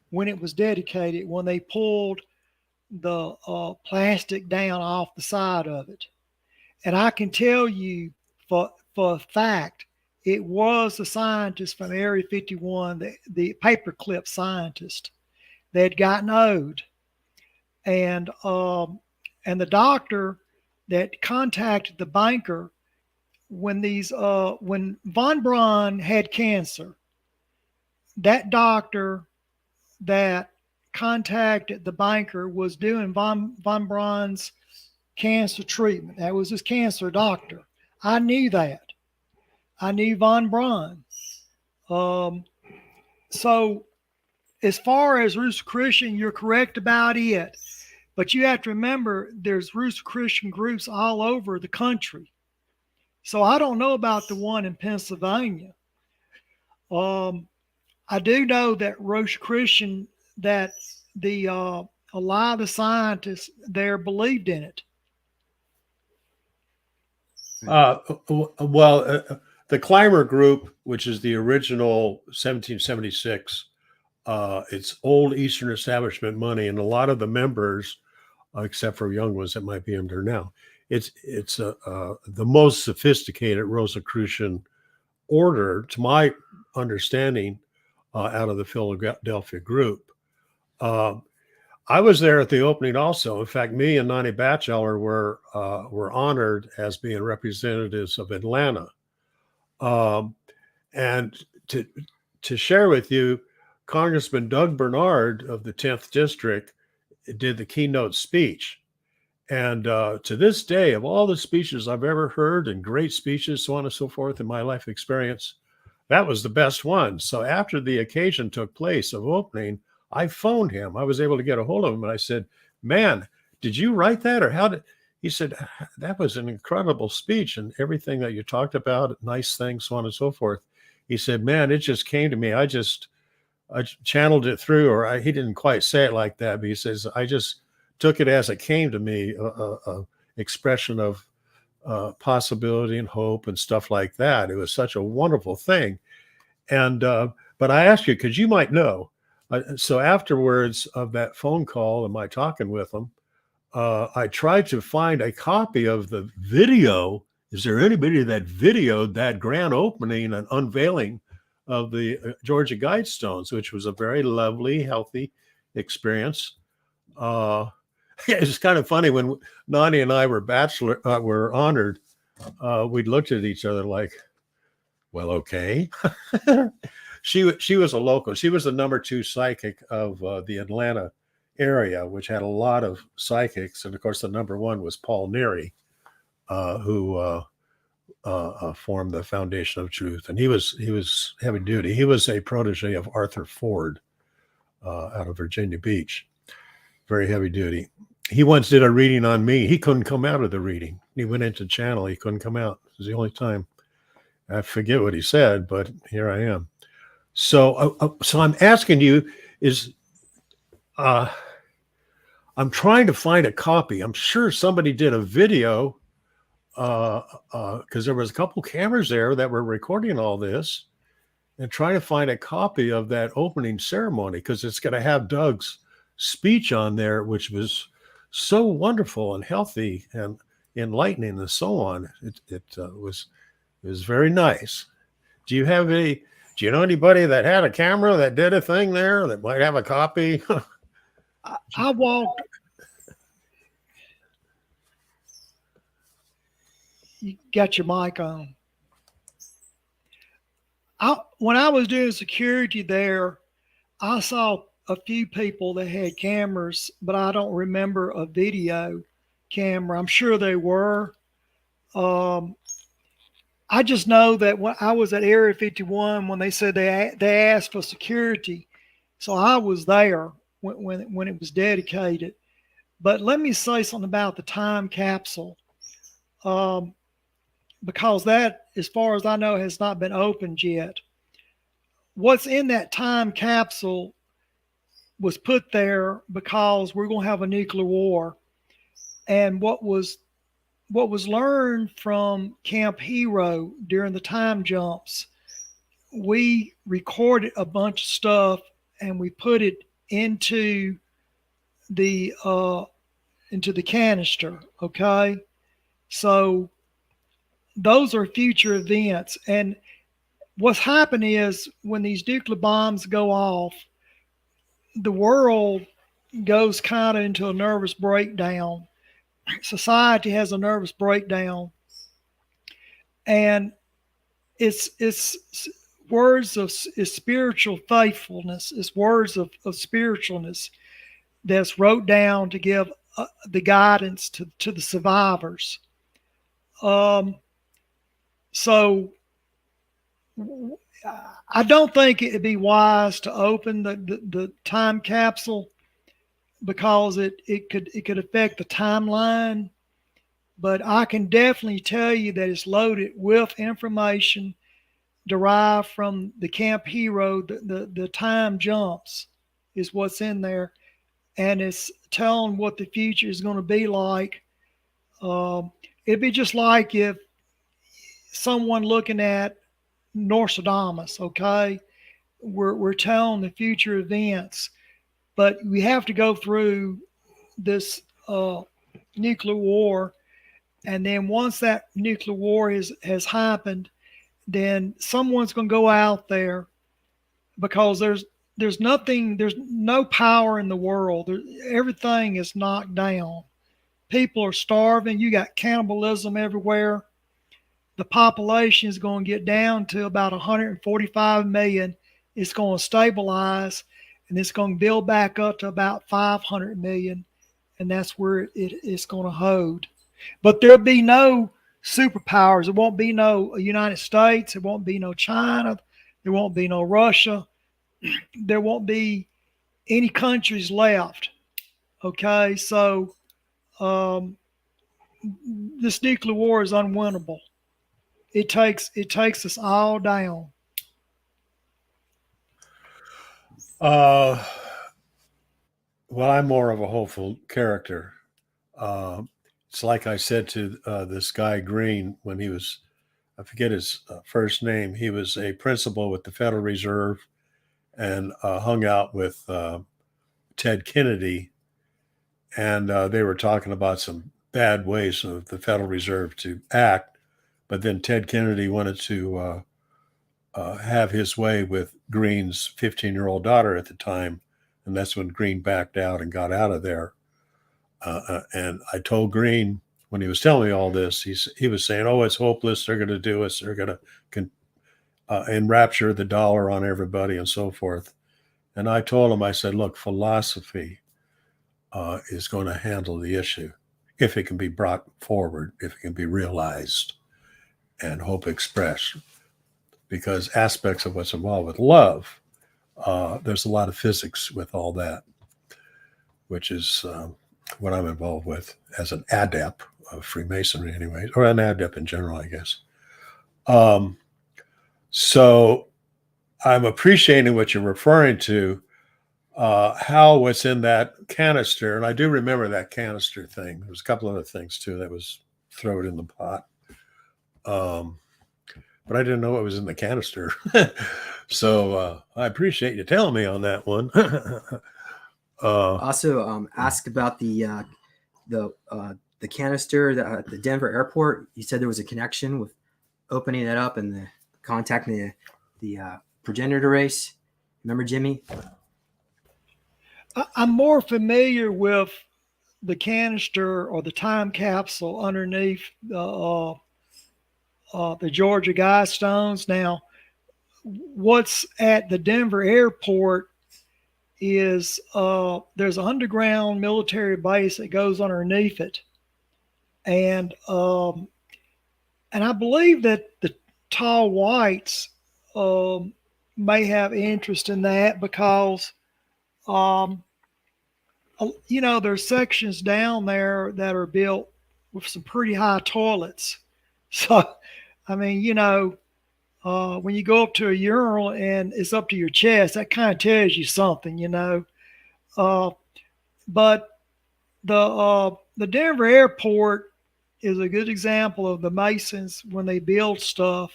when it was dedicated, when they pulled the plastic down off the side of it. And I can tell you for a fact, it was the scientist from Area 51, the paperclip scientist that had gotten owed. And the doctor that contacted the banker when von Braun had cancer, that doctor that contacted the banker was doing von Braun's cancer treatment. That was his cancer doctor. I knew that. I knew von Braun. So as far as Rosicrucian, you're correct about it. But you have to remember there's Rosicrucian groups all over the country. So I don't know about the one in Pennsylvania. I do know that Rosicrucian, that a lot of the scientists there believed in it. The Climber group, which is the original 1776, it's old Eastern establishment money, and a lot of the members, except for young ones that might be in there now, it's the most sophisticated Rosicrucian order, to my understanding, out of the Philadelphia group. I was there at the opening also. In fact, me and Nani Batchelor were honored as being representatives of Atlanta. And to share with you, Congressman Doug Bernard of the 10th District did the keynote speech. And to this day, of all the speeches I've ever heard, and great speeches, so on and so forth, in my life experience, that was the best one. So after the occasion took place of opening, I phoned him. I was able to get a hold of him, and I said, "Man, did you write that, or how did?" He said, "That was an incredible speech, and everything that you talked about, nice things, so on and so forth." He said, "Man, it just came to me. I just channeled it through, or he didn't quite say it like that, but he says, I just took it as it came to me, a expression of possibility and hope and stuff like that. It was such a wonderful thing. And, but I asked you, because you might know. So afterwards of that phone call and my talking with him, I tried to find a copy of the video. Is there anybody that videoed that grand opening and unveiling of the Georgia Guidestones, which was a very lovely, healthy experience? It's kind of funny when Nani and I were honored. We looked at each other like, well, okay. She was a local. She was the number 2 psychic of the Atlanta area, which had a lot of psychics, and of course, the number 1 was Paul Neary, who formed the Foundation of Truth, and he was heavy duty. He was a protege of Arthur Ford out of Virginia Beach, very heavy duty. He once did a reading on me. He couldn't come out of the reading. He went into channel. He couldn't come out. It was the only time. I forget what he said, but here I am. So I'm asking you I'm trying to find a copy. I'm sure somebody did a video because there was a couple cameras there that were recording all this, and trying to find a copy of that opening ceremony, because it's going to have Doug's speech on there, which was so wonderful and healthy and enlightening and so on. It was very nice. Do you know anybody that had a camera that did a thing there that might have a copy? I walked. You got your mic on. When I was doing security there, I saw a few people that had cameras, but I don't remember a video camera. I'm sure they were. I just know that when I was at Area 51, when they said they asked for security, so I was there when it was dedicated. But let me say something about the time capsule, because that, as far as I know, has not been opened yet. What's in that time capsule was put there because we're going to have a nuclear war, and what was learned from Camp Hero during the time jumps, we recorded a bunch of stuff and we put it into the canister. Okay, so those are future events, and what's happened is when these nuclear bombs go off, the world goes kind of into a nervous breakdown. Society has a nervous breakdown, and it's words of spiritual faithfulness. It's words of spiritualness that's wrote down to give the guidance to the survivors. So I don't think it'd be wise to open the time capsule, because it could affect the timeline. But I can definitely tell you that it's loaded with information derived from the Camp Hero. The time jumps is what's in there, and it's telling what the future is going to be like. It'd be just like if someone looking at Nostradamus. Okay, we're telling the future events, but we have to go through this nuclear war, and then once that nuclear war has happened, then someone's going to go out there, because there's no power in the world. Everything is knocked down. People are starving. You got cannibalism everywhere. The population is going to get down to about 145 million. It's going to stabilize, and it's going to build back up to about 500 million, and that's where it's going to hold. But there'll be no superpowers. There won't be no United States. There won't be no China. There won't be no Russia. There won't be any countries left. Okay, so this nuclear war is unwinnable. It takes us all down. Uh, well, I'm more of a hopeful character. Uh, it's like I said to this guy Green when he was, I forget his first name. He was a principal with the Federal Reserve and hung out with Ted Kennedy. And they were talking about some bad ways of the Federal Reserve to act. But then Ted Kennedy wanted to have his way with Green's 15-year-old daughter at the time. And that's when Green backed out and got out of there. And I told Green when he was telling me all this, he was saying, "Oh, it's hopeless. They're going to do us. They're going to enrapture the dollar on everybody and so forth." And I told him, I said, "Look, philosophy is going to handle the issue if it can be brought forward, if it can be realized and hope expressed. Because aspects of what's involved with love, there's a lot of physics with all that, which is what I'm involved with as an adept of Freemasonry, anyways, or an adept in general, I guess. So I'm appreciating what you're referring to, how what's in that canister, and I do remember that canister thing. There was a couple other things too that was thrown in the pot, but I didn't know what was in the canister. So I appreciate you telling me on that one. Also, ask about the canister at the Denver airport. You said there was a connection with opening it up and contacting the progenitor race. Remember, Jimmy? I'm more familiar with the canister or the time capsule underneath the Georgia Guidestones. Now, what's at the Denver airport is there's an underground military base that goes underneath it, and I believe that the Tall Whites may have interest in that because there's sections down there that are built with some pretty high toilets. So, I mean, when you go up to a urinal and it's up to your chest, that kind of tells you something, But the Denver airport is a good example of the Masons when they build stuff.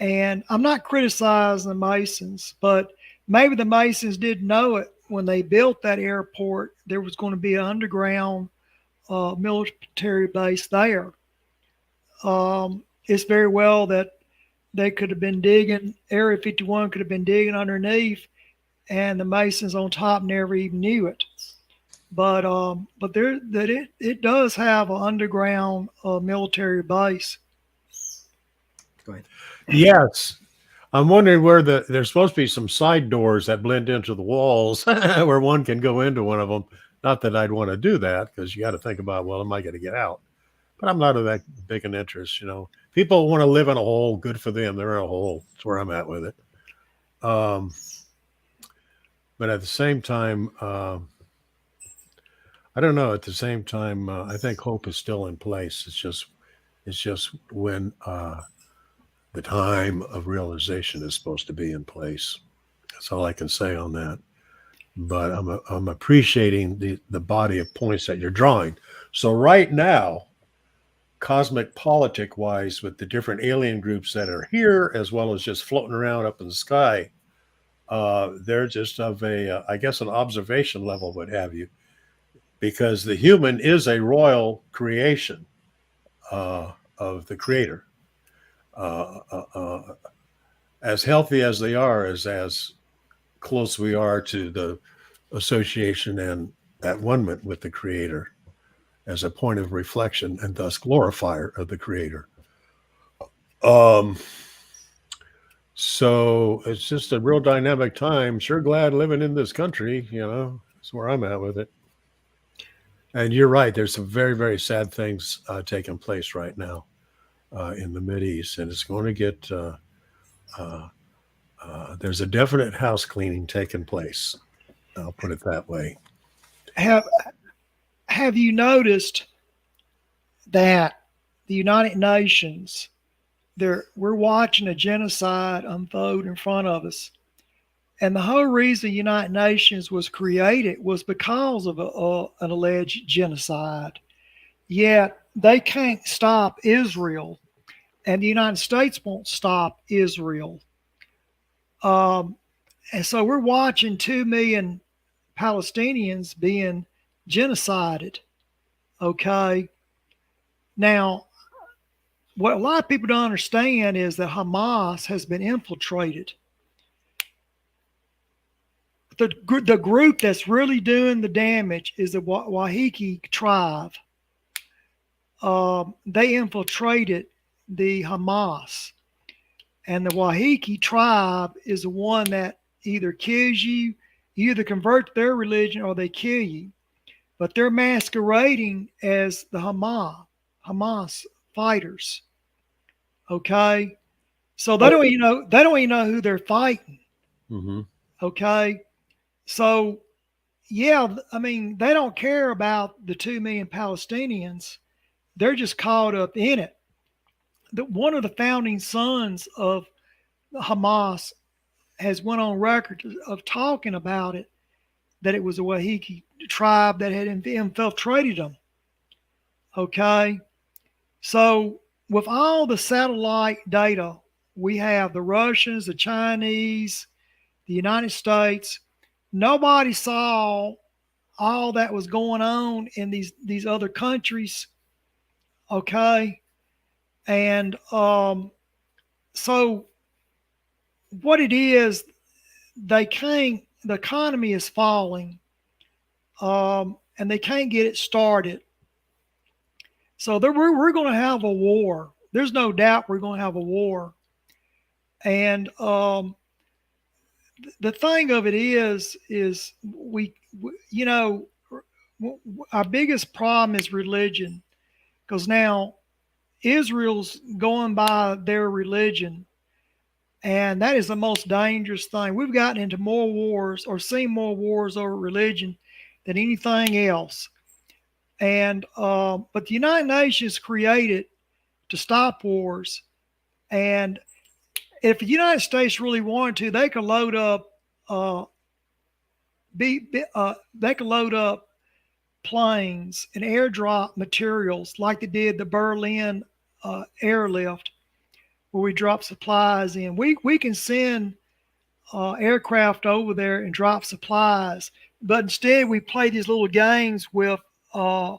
And I'm not criticizing the Masons, but maybe the Masons didn't know it when they built that airport. There was going to be an underground military base there. It's very well that they could have been digging, Area 51 could have been digging underneath, and the Masons on top never even knew it. But it does have an underground military base. Go ahead. Yes. I'm wondering where there's supposed to be some side doors that blend into the walls where one can go into one of them. Not that I'd want to do that, because you got to think about, well, am I going to get out? But I'm not of that big an interest, People want to live in a hole. Good for them. They're in a hole. That's where I'm at with it. But at the same time, I don't know. At the same time, I think hope is still in place. It's just when the time of realization is supposed to be in place. That's all I can say on that. But I'm appreciating the body of points that you're drawing. So right now, cosmic politic wise, with the different alien groups that are here, as well as just floating around up in the sky, they're just of I guess, an observation level, what have you, because the human is a royal creation of the Creator. As healthy as they are, as close we are to the association and at one with the Creator as a point of reflection and thus glorifier of the Creator. So it's just a real dynamic time. Sure glad living in this country, that's where I'm at with it. And you're right. There's some very, very sad things taking place right now in the Mideast, and it's going to get, there's a definite house cleaning taking place. I'll put it that way. Have you noticed that the United Nations, we're watching a genocide unfold in front of us, And the whole reason the United Nations was created was because of an alleged genocide. Yet they can't stop Israel, and the United States won't stop Israel. And so we're watching 2 million Palestinians being genocided. Okay. Now, what a lot of people don't understand is that Hamas has been infiltrated. The group that's really doing the damage is the Wahiki tribe. They infiltrated the Hamas. And the Wahiki tribe is the one that either kills you, you either convert to their religion or they kill you. But they're masquerading as the Hamas fighters. Okay. So they don't even know who they're fighting. Mm-hmm. Okay. So yeah, I mean, they don't care about the 2 million Palestinians. They're just caught up in it. One of the founding sons of Hamas has went on record of talking about it, that it was a Wahiki tribe that had infiltrated them. Okay. So with all the satellite data, we have the Russians, the Chinese, the United States. Nobody saw all that was going on in these other countries. Okay. And so what it is, the economy is falling, and they can't get it started. So we're going to have a war. There's no doubt we're going to have a war. And the thing of it is we our biggest problem is religion, because now Israel's going by their religion, and that is the most dangerous thing. We've gotten into more wars or seen more wars over religion than anything else. And but the United Nations created to stop wars, and if the United States really wanted to, they could load up they could load up planes and airdrop materials like they did the Berlin airlift, where we drop supplies in. We can send aircraft over there and drop supplies, but instead we play these little games with a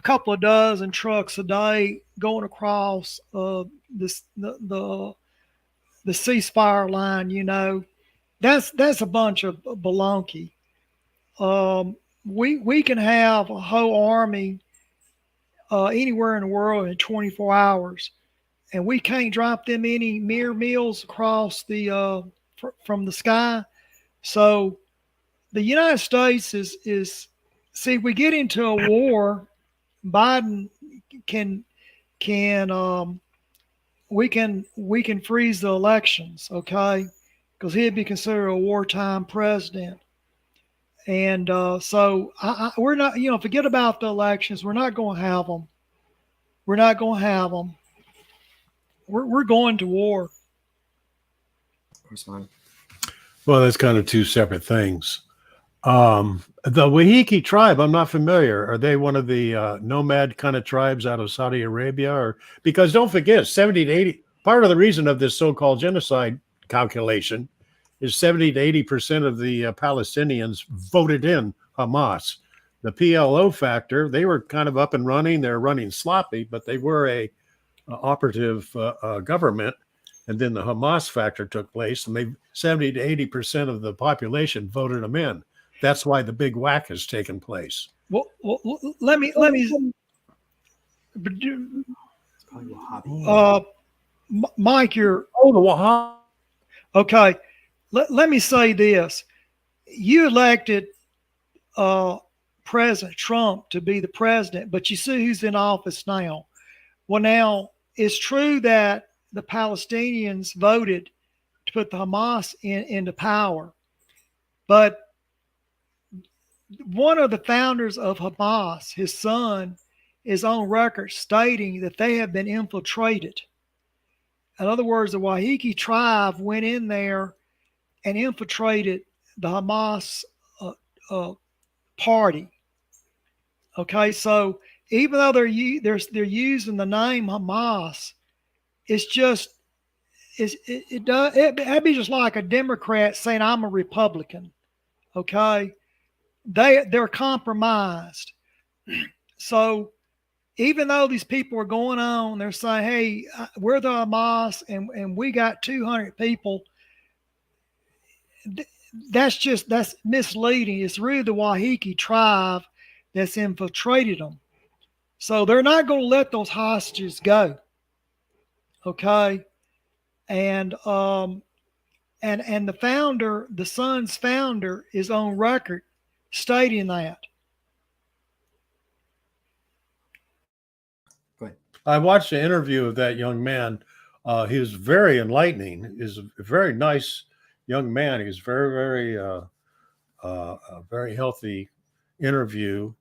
couple of dozen trucks a day going across the ceasefire line. That's a bunch of baloney. We can have a whole army anywhere in the world in 24 hours, and we can't drop them any mere meals across from the sky. So the United States is see, if we get into a war, Biden we can freeze the elections, okay? Because he'd be considered a wartime president. And so we're not, forget about the elections. We're not going to have them. We're not going to have them. We're going to war. Correspondent. Well, that's kind of two separate things. The Wahiki tribe, I'm not familiar. Are they one of the nomad kind of tribes out of Saudi Arabia? Or because don't forget, 70 to 80, part of the reason of this so-called genocide calculation is 70 to 80% of the Palestinians voted in Hamas. The PLO factor, they were kind of up and running. They're running sloppy, but they were a operative government. And then the Hamas factor took place, and 70 to 80% of the population voted them in. That's why the big whack has taken place. Well let me. It's probably Wahhabi. Mike, the Wahhabi. Okay. Let me say this: you elected President Trump to be the president, but you see who's in office now. Well, now it's true that the Palestinians voted to put the Hamas into power, but one of the founders of Hamas, his son, is on record stating that they have been infiltrated. In other words, the Wahiki tribe went in there and infiltrated the Hamas party. Okay, so even though they're using the name Hamas, it's just it'd be just like a Democrat saying I'm a Republican. Okay, they're compromised. So even though these people are going on, they're saying, "Hey, we're the Hamas, and we got 200 people." That's misleading. It's really the Wahiki tribe that's infiltrated them. So they're not going to let those hostages go. Okay, and the founder, the son's founder, is on record stating that. Go ahead. I watched an interview of that young man. He was very enlightening. He's a very nice young man. He's very very healthy interview,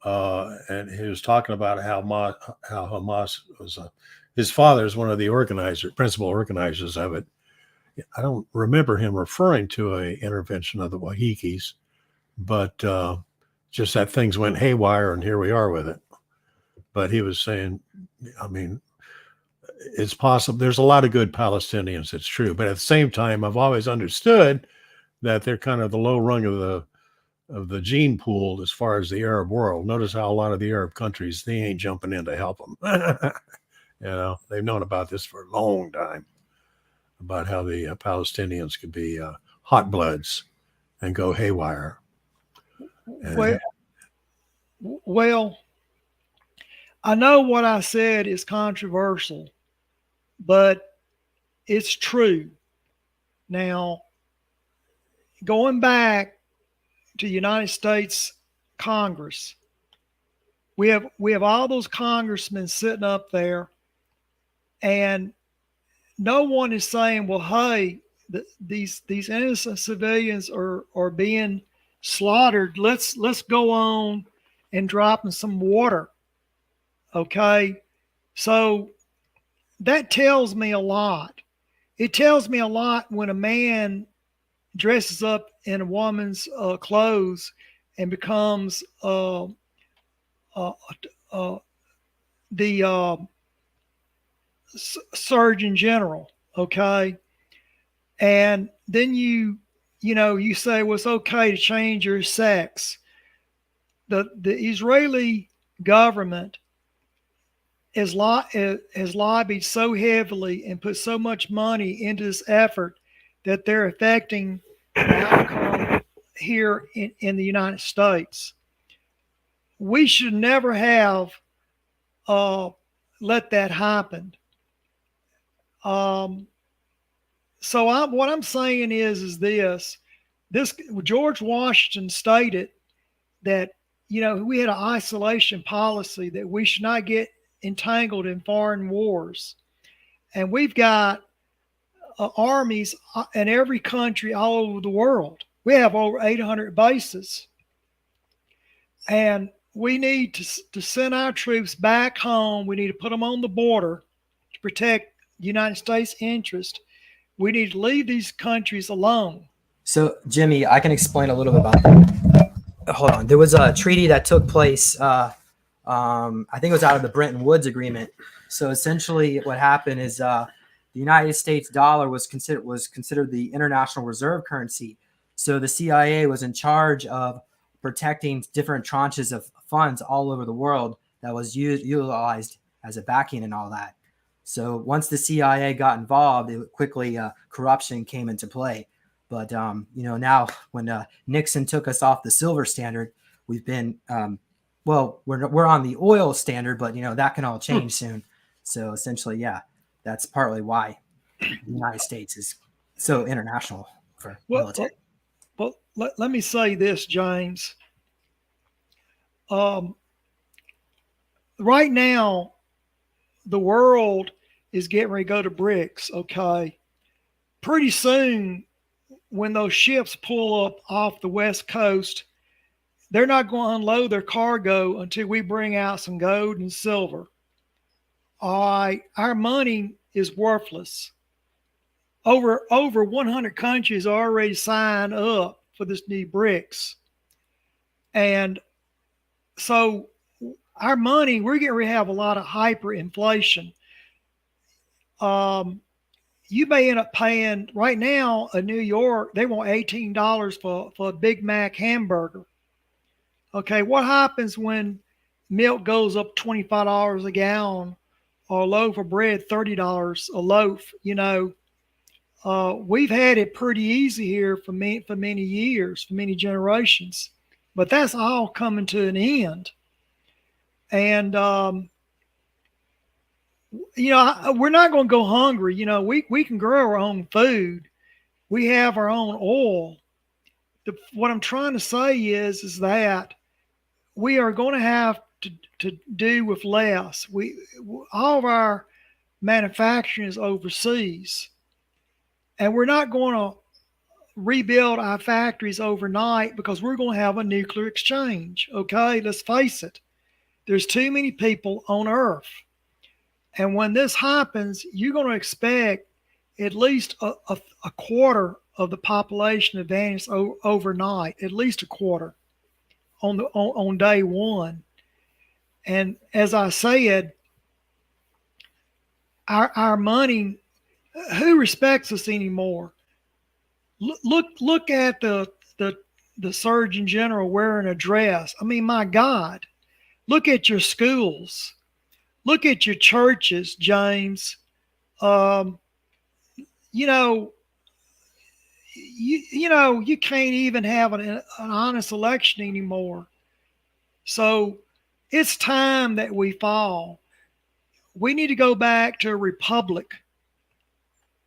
and he was talking about how Hamas was. His father is one of the principal organizers of it. I don't remember him referring to a intervention of the Wahikis, but just that things went haywire, and here we are with it. But he was saying, I mean, it's possible. There's a lot of good Palestinians. It's true, but at the same time, I've always understood that they're kind of the low rung of the gene pool as far as the Arab world. Notice how a lot of the Arab countries, they ain't jumping in to help them. They've known about this for a long time, about how the Palestinians could be hot bloods and go haywire. Well, I know what I said is controversial, but it's true. Now, going back to the United States Congress, we have all those congressmen sitting up there, and no one is saying, well, hey, these innocent civilians are being slaughtered. Let's go on and drop in some water. Okay, so that tells me a lot. It tells me a lot when a man dresses up in a woman's clothes and becomes the Surgeon General, okay? And then you say, well, it's okay to change your sex. The Israeli government has lobbied so heavily and put so much money into this effort that they're affecting the outcome here in the United States. We should never have let that happen. So what I'm saying is this George Washington stated that, we had an isolation policy, that we should not get entangled in foreign wars. And we've got armies in every country all over the world. We have over 800 bases. And we need to send our troops back home. We need to put them on the border to protect the United States' interest. We need to leave these countries alone. So, Jimmy, I can explain a little bit about that. Hold on. There was a treaty that took place. I think it was out of the Bretton Woods Agreement. So essentially, what happened is the United States dollar was considered the international reserve currency. So the CIA was in charge of protecting different tranches of funds all over the world that was utilized as a backing and all that. So once the CIA got involved, it quickly corruption came into play. But now when Nixon took us off the silver standard, we've been we're on the oil standard, but that can all change soon. So essentially, yeah, that's partly why the United States is so international for military. Well, let me say this, James. Right now, the world is getting ready to go to BRICS, okay? Pretty soon, when those ships pull up off the West Coast, they're not going to unload their cargo until we bring out some gold and silver. All right, our money is worthless. over 100 countries already signed up for this new BRICS. And so our money, we're getting ready to have a lot of hyperinflation. You may end up paying right now in New York, they want $18 for a Big Mac hamburger. Okay, what happens when milk goes up $25 a gallon or a loaf of bread $30 a loaf? We've had it pretty easy here for many years, for many generations, but that's all coming to an end. And we're not going to go hungry. We can grow our own food. We have our own oil. What I'm trying to say is that we are going to have to do with less. All of our manufacturing is overseas, and we're not going to rebuild our factories overnight because we're going to have a nuclear exchange. Okay, let's face it. There's too many people on Earth. And when this happens, you're going to expect at least a quarter of the population to vanish overnight, at least a quarter on day one. And as I said, our money, who respects us anymore? Look at the Surgeon General wearing a dress. I mean, my God, look at your schools. Look at your churches, James. You can't even have an honest election anymore. So it's time that we fall. We need to go back to a republic.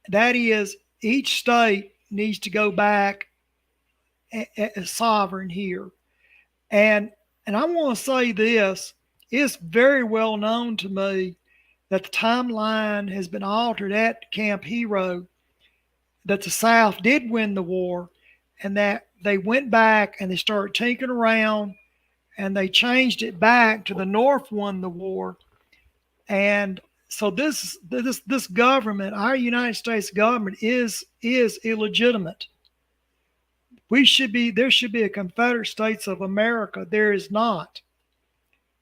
That is, each state needs to go back as sovereign here. And I want to say this. It's very well known to me that the timeline has been altered at Camp Hero, that the South did win the war, and that they went back and they started tinkering around and they changed it back to the North won the war. And so this government, our United States government, is illegitimate. There should be a Confederate States of America. There is not.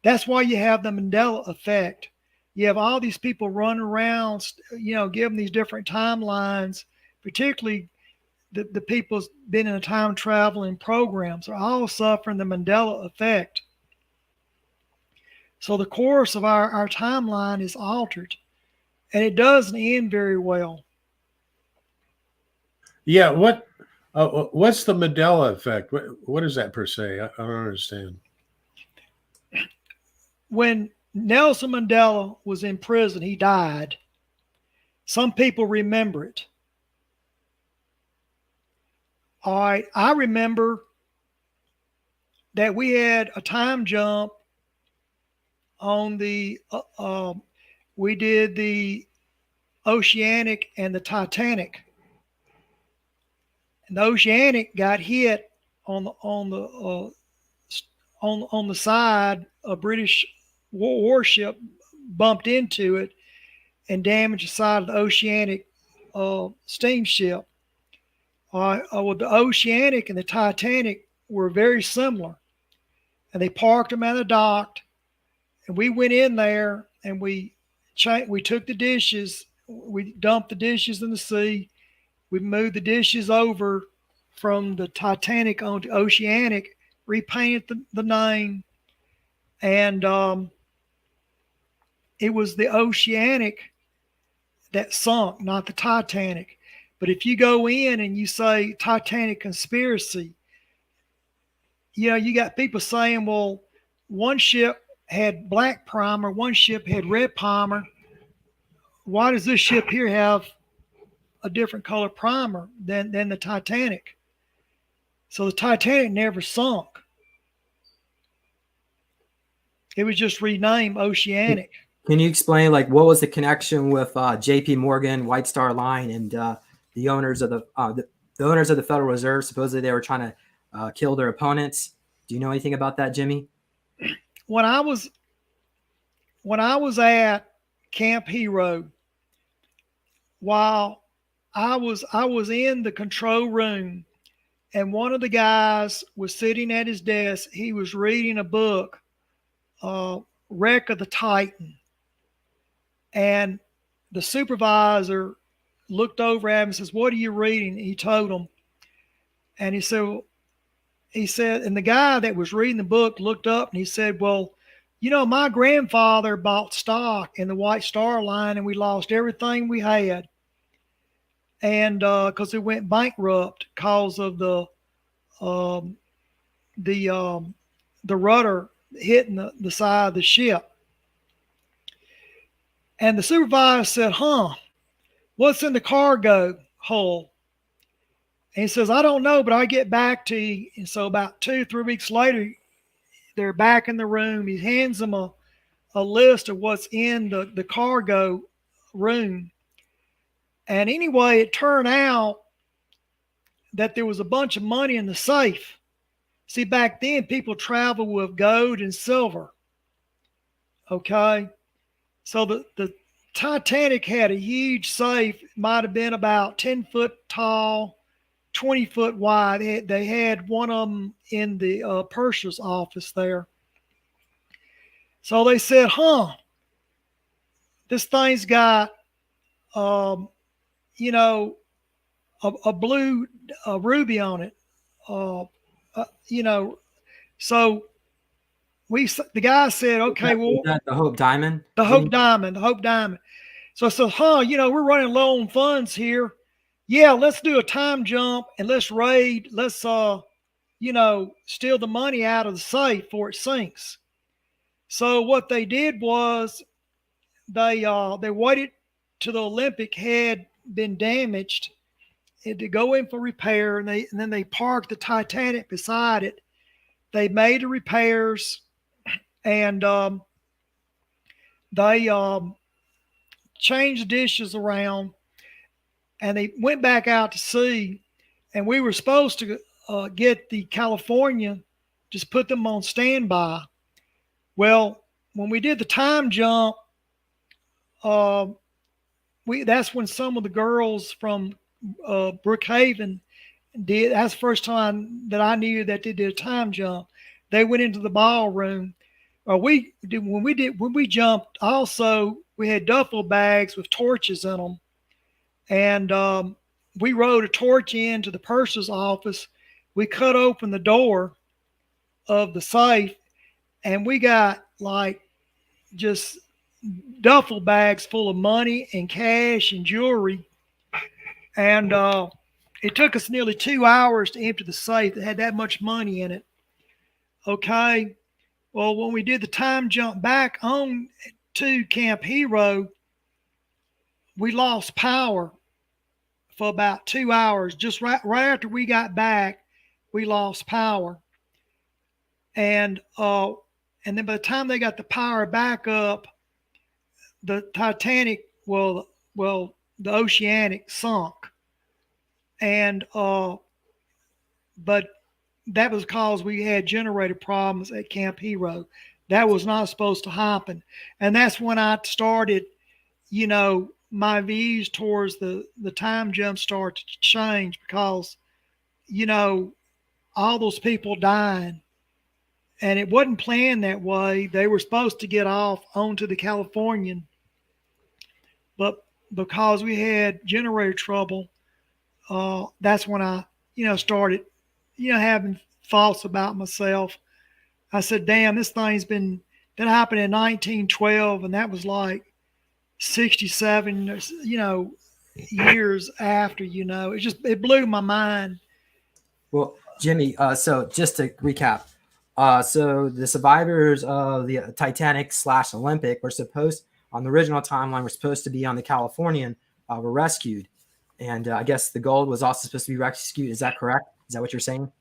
That's why you have the Mandela effect. You have all these people running around, giving these different timelines, particularly the people who's been in a time traveling programs are all suffering the Mandela effect. So the course of our timeline is altered, and it doesn't end very well. Yeah, what's the Mandela effect? What is that per se? I don't understand. When Nelson Mandela was in prison, he died. Some people remember it. All right, I remember that we had a time jump on we did the Oceanic and the Titanic. And the Oceanic got hit on the side. A British warship bumped into it and damaged the side of the Oceanic steamship. Well, the Oceanic and the Titanic were very similar, and they parked them at the dock, and we went in there and we took the dishes, we dumped the dishes in the sea, we moved the dishes over from the Titanic onto Oceanic, repainted the name, and it was the Oceanic that sunk, not the Titanic. But if you go in and you say Titanic conspiracy, you got people saying, well, one ship had black primer, one ship had red primer. Why does this ship here have a different color primer than the Titanic? So the Titanic never sunk. It was just renamed Oceanic. Can you explain, what was the connection with J.P. Morgan, White Star Line, and the owners of the Federal Reserve? Supposedly they were trying to kill their opponents. Do you know anything about that, Jimmy? When I was at Camp Hero, while I was in the control room, and one of the guys was sitting at his desk. He was reading a book, Wreck of the Titan, and the supervisor looked over at him and says, "What are you reading?" He told him, and he said, and the guy that was reading the book looked up and he said, "Well, you know, my grandfather bought stock in the White Star Line, and we lost everything we had, and because it went bankrupt because of um, the rudder hitting the side of the ship." And the supervisor said, "Huh, what's in the cargo hold?" And he says, "I don't know, but I'll get back to you." And so about 2, 3 weeks later, they're back in the room. He hands them a list of what's in the cargo room. And anyway, it turned out that there was a bunch of money in the safe. See, back then, people traveled with gold and silver. Okay. So the Titanic had a huge safe, might have been about 10 foot tall, 20 foot wide. They had one of them in the purser's office there. So they said, "Huh, this thing's got, you know, a blue ruby on it, you know." So the guy said, "Okay, well, The Hope Diamond. the Hope Diamond, the Hope Diamond." So I said, "Huh, you know, we're running low on funds here. Yeah, let's do a time jump and let's raid. Let's, you know, steal the money out of the safe before it sinks." So what they did was they waited till the Olympic had been damaged and to go in for repair, and then they parked the Titanic beside it. They made the repairs, and they changed the dishes around, and they went back out to sea. And we were supposed to get the California, just put them on standby. Well, when we did the time jump, that's when some of the girls from Brookhaven did. That's the first time that I knew that they did a time jump. They went into the ballroom. When we jumped, also we had duffel bags with torches in them, and we rode a torch into the purser's office. We cut open the door of the safe, and we got like just duffel bags full of money and cash and jewelry. And it took us nearly 2 hours to empty the safe that had that much money in it. Okay. Well, when we did the time jump back on to Camp Hero, we lost power for about 2 hours. Just right after we got back, we lost power. And then by the time they got the power back up, the Titanic, the Oceanic sunk. And but that was because we had generator problems at Camp Hero. That was not supposed to happen. And that's when I started, you know, my views towards the time jump started to change, because, you know, all those people dying, and it wasn't planned that way. They were supposed to get off onto the Californian, but because we had generator trouble, that's when I, you know, started, you know, having thoughts about myself. I said, "Damn, this thing's been," that happened in 1912, and that was like 67, you know, years after, you know. It blew my mind. Well, Jimmy, so just to recap, so the survivors of the Titanic / Olympic were supposed, on the original timeline, were supposed to be on the Californian, were rescued. And I guess the gold was also supposed to be rescued. Is that correct? Is that what you're saying?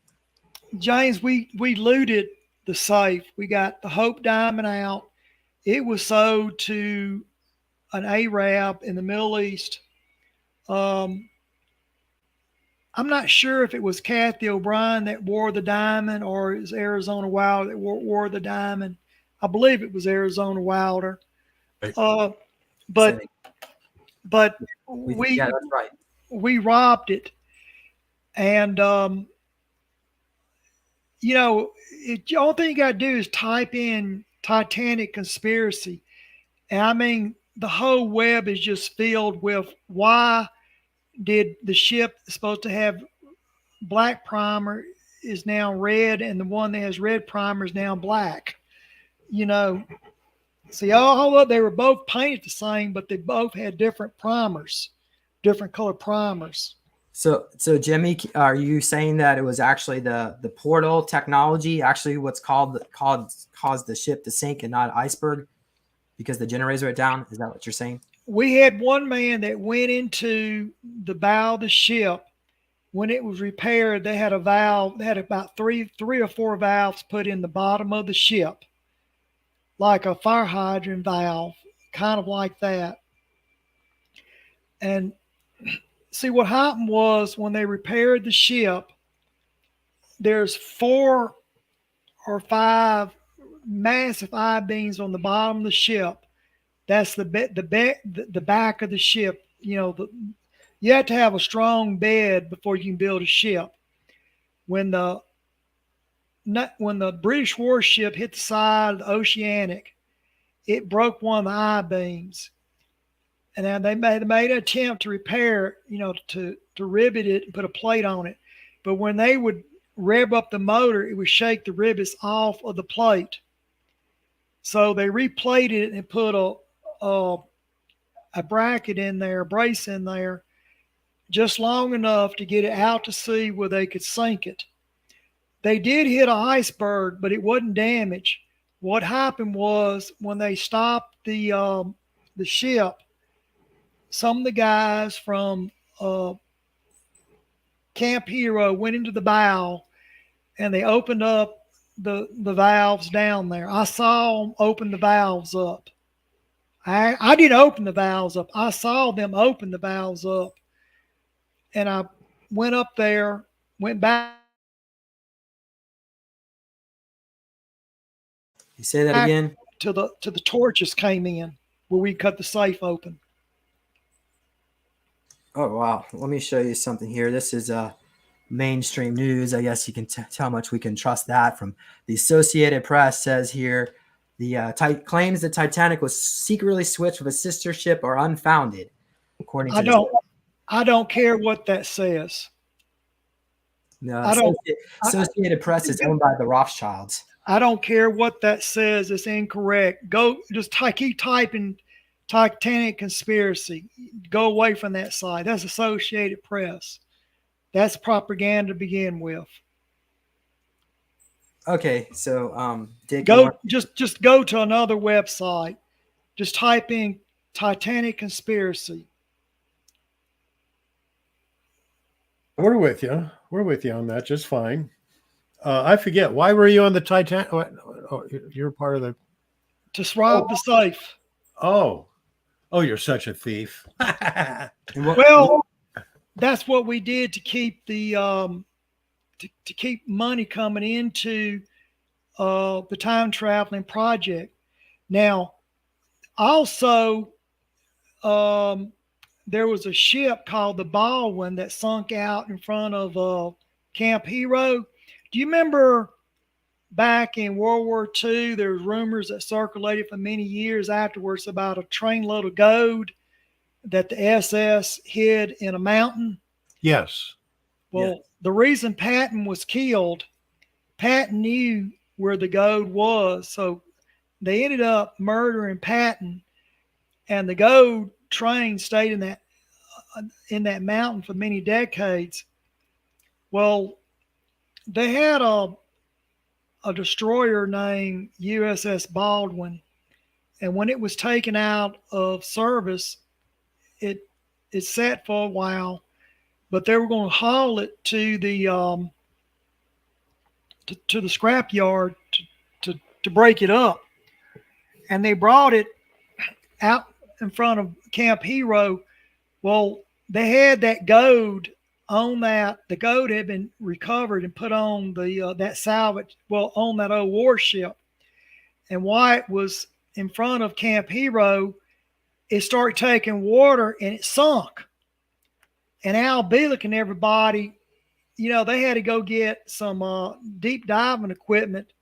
James, we looted the safe. We got the Hope Diamond out. It was sold to an Arab in the Middle East. I'm not sure if it was Kathy O'Brien that wore the diamond, or it was Arizona Wilder that wore the diamond. I believe it was Arizona Wilder. Right. But Yeah, that's right. we robbed it. And, the only thing you got to do is type in Titanic conspiracy. And I mean, the whole web is just filled with why did the ship supposed to have black primer is now red, and the one that has red primer is now black. See, although they were both painted the same, but they both had different primers, different color primers. So Jimmy, are you saying that it was actually the portal technology actually what's caused the ship to sink and not iceberg because the generators went down? Is that what you're saying? We had one man that went into the bow of the ship. When it was repaired, they had a valve. They had about three or four valves put in the bottom of the ship, like a fire hydrant valve, kind of like that. And see, what happened was when they repaired the ship, there's 4 or 5 massive I-beams on the bottom of the ship. That's the back of the ship. You have to have a strong bed before you can build a ship. When the British warship hit the side of the Oceanic, it broke one of the I-beams. And then they made an attempt to repair it, to rivet it and put a plate on it. But when they would rev up the motor, it would shake the rivets off of the plate. So they replated it and put a bracket in there, a brace in there, just long enough to get it out to sea where they could sink it. They did hit an iceberg, but it wasn't damaged. What happened was when they stopped the ship, some of the guys from Camp Hero went into the bow and they opened up the valves down there. I saw them open the valves up. I didn't open the valves up. I saw them open the valves up. And I went up there, went back. You say that again? To the torches came in where we cut the safe open. Oh, wow. Let me show you something here. This is mainstream news. I guess you can tell how much we can trust that from the Associated Press. Says here, the claims that Titanic was secretly switched with a sister ship are unfounded, according to I don't care what that says. No, Associated Press is owned by the Rothschilds. I don't care what that says. It's incorrect. Go just keep typing Titanic conspiracy. Go away from that site. That's Associated Press. That's propaganda to begin with. Okay, so Dick, just go to another website. Just type in Titanic conspiracy. We're with you. We're with you on that just fine. I forget. Why were you on the Titanic? Oh, you're part of the... To rob the safe. Oh, you're such a thief. Well, that's what we did to keep the to keep money coming into the time traveling project. Now, also, there was a ship called the Baldwin that sunk out in front of Camp Hero. Do you remember back in World War II, there was rumors that circulated for many years afterwards about a trainload of gold that the SS hid in a mountain? Yes. Well, the reason Paine was killed, Paine knew where the gold was, so they ended up murdering Paine, and the gold train stayed in that mountain for many decades. Well, they had a destroyer named USS Baldwin, and when it was taken out of service, it sat for a while, but they were going to haul it to the scrap yard to break it up, and they brought it out in front of Camp Hero. Well, they had that gold on that. The gold had been recovered and put on that salvage, on that old warship. And while it was in front of Camp Hero, it started taking water and it sunk. And Al Bielek and everybody, they had to go get some deep diving equipment,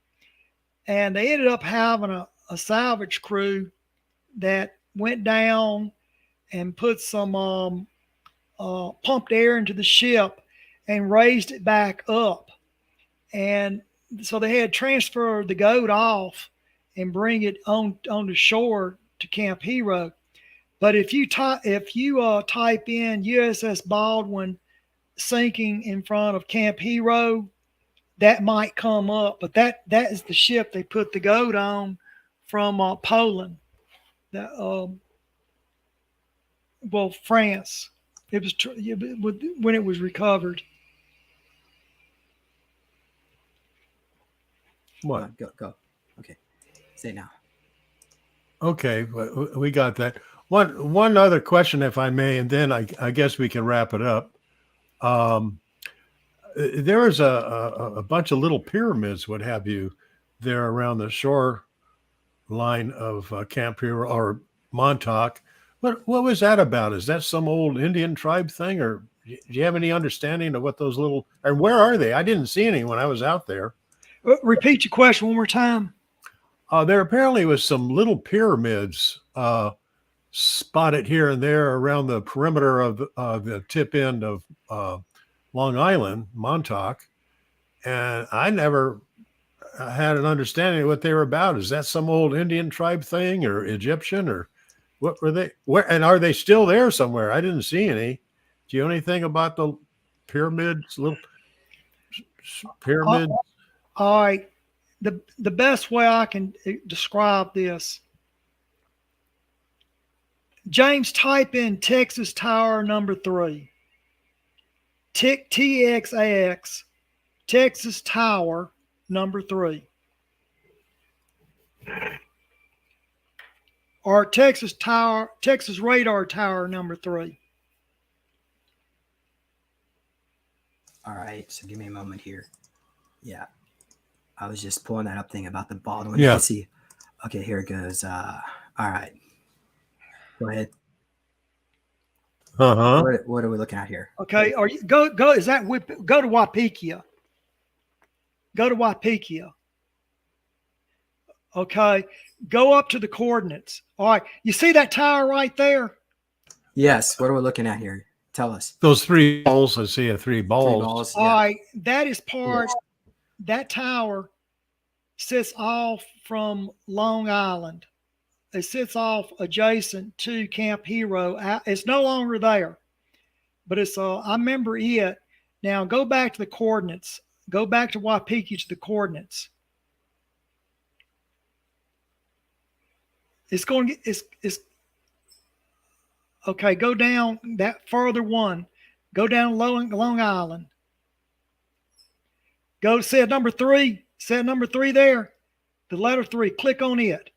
and they ended up having a salvage crew that went down and put some pumped air into the ship and raised it back up. And so they had to transfer the goat off and bring it on the shore to Camp Hero. But if you type in USS Baldwin sinking in front of Camp Hero, that might come up. But that is the ship they put the goat on from Poland. France. It was when it was recovered. What? Go. Okay. Say it now. Okay, we got that. One other question, if I may, and then I guess we can wrap it up. There is a bunch of little pyramids, what have you, there around the shore line of Camp Hero or Montauk. What was that about? Is that some old Indian tribe thing, or do you have any understanding of what those little, and where are they? I didn't see any when I was out there. Repeat your question one more time. There apparently was some little pyramids spotted here and there around the perimeter of the tip end of Long Island, Montauk, and I never had an understanding of what they were about. Is that some old Indian tribe thing or Egyptian, or what were they? Where, and are they still there somewhere? I didn't see any. Do you know anything about the pyramids, little pyramids? All right. The best way I can describe this, James, type in Texas Tower number 3. TXAX, Texas Tower number 3. Or Texas Radar Tower number 3. All right. So give me a moment here. Yeah. I was just pulling that up thing about the Baldwin. Yeah. Let's see. Okay, here it goes. All right. Go ahead. Uh-huh. What are we looking at here? Okay. Are you go? Is that go to Waipikia? Go to Waipikia. Okay. Go up to the coordinates. All right. You see that tower right there? Yes. What are we looking at here? Tell us. Those 3 balls. I see 3 balls. 3 balls. All Yeah. right. That is part. That tower sits off from Long Island. It sits off adjacent to Camp Hero. It's no longer there, but it's I remember it. Now go back to the coordinates. Go back to Waipikia to the coordinates. It's going to get it's okay. Go down that further one. Go down Long Island. Go to set number 3. Set number 3 there. The letter 3. Click on it.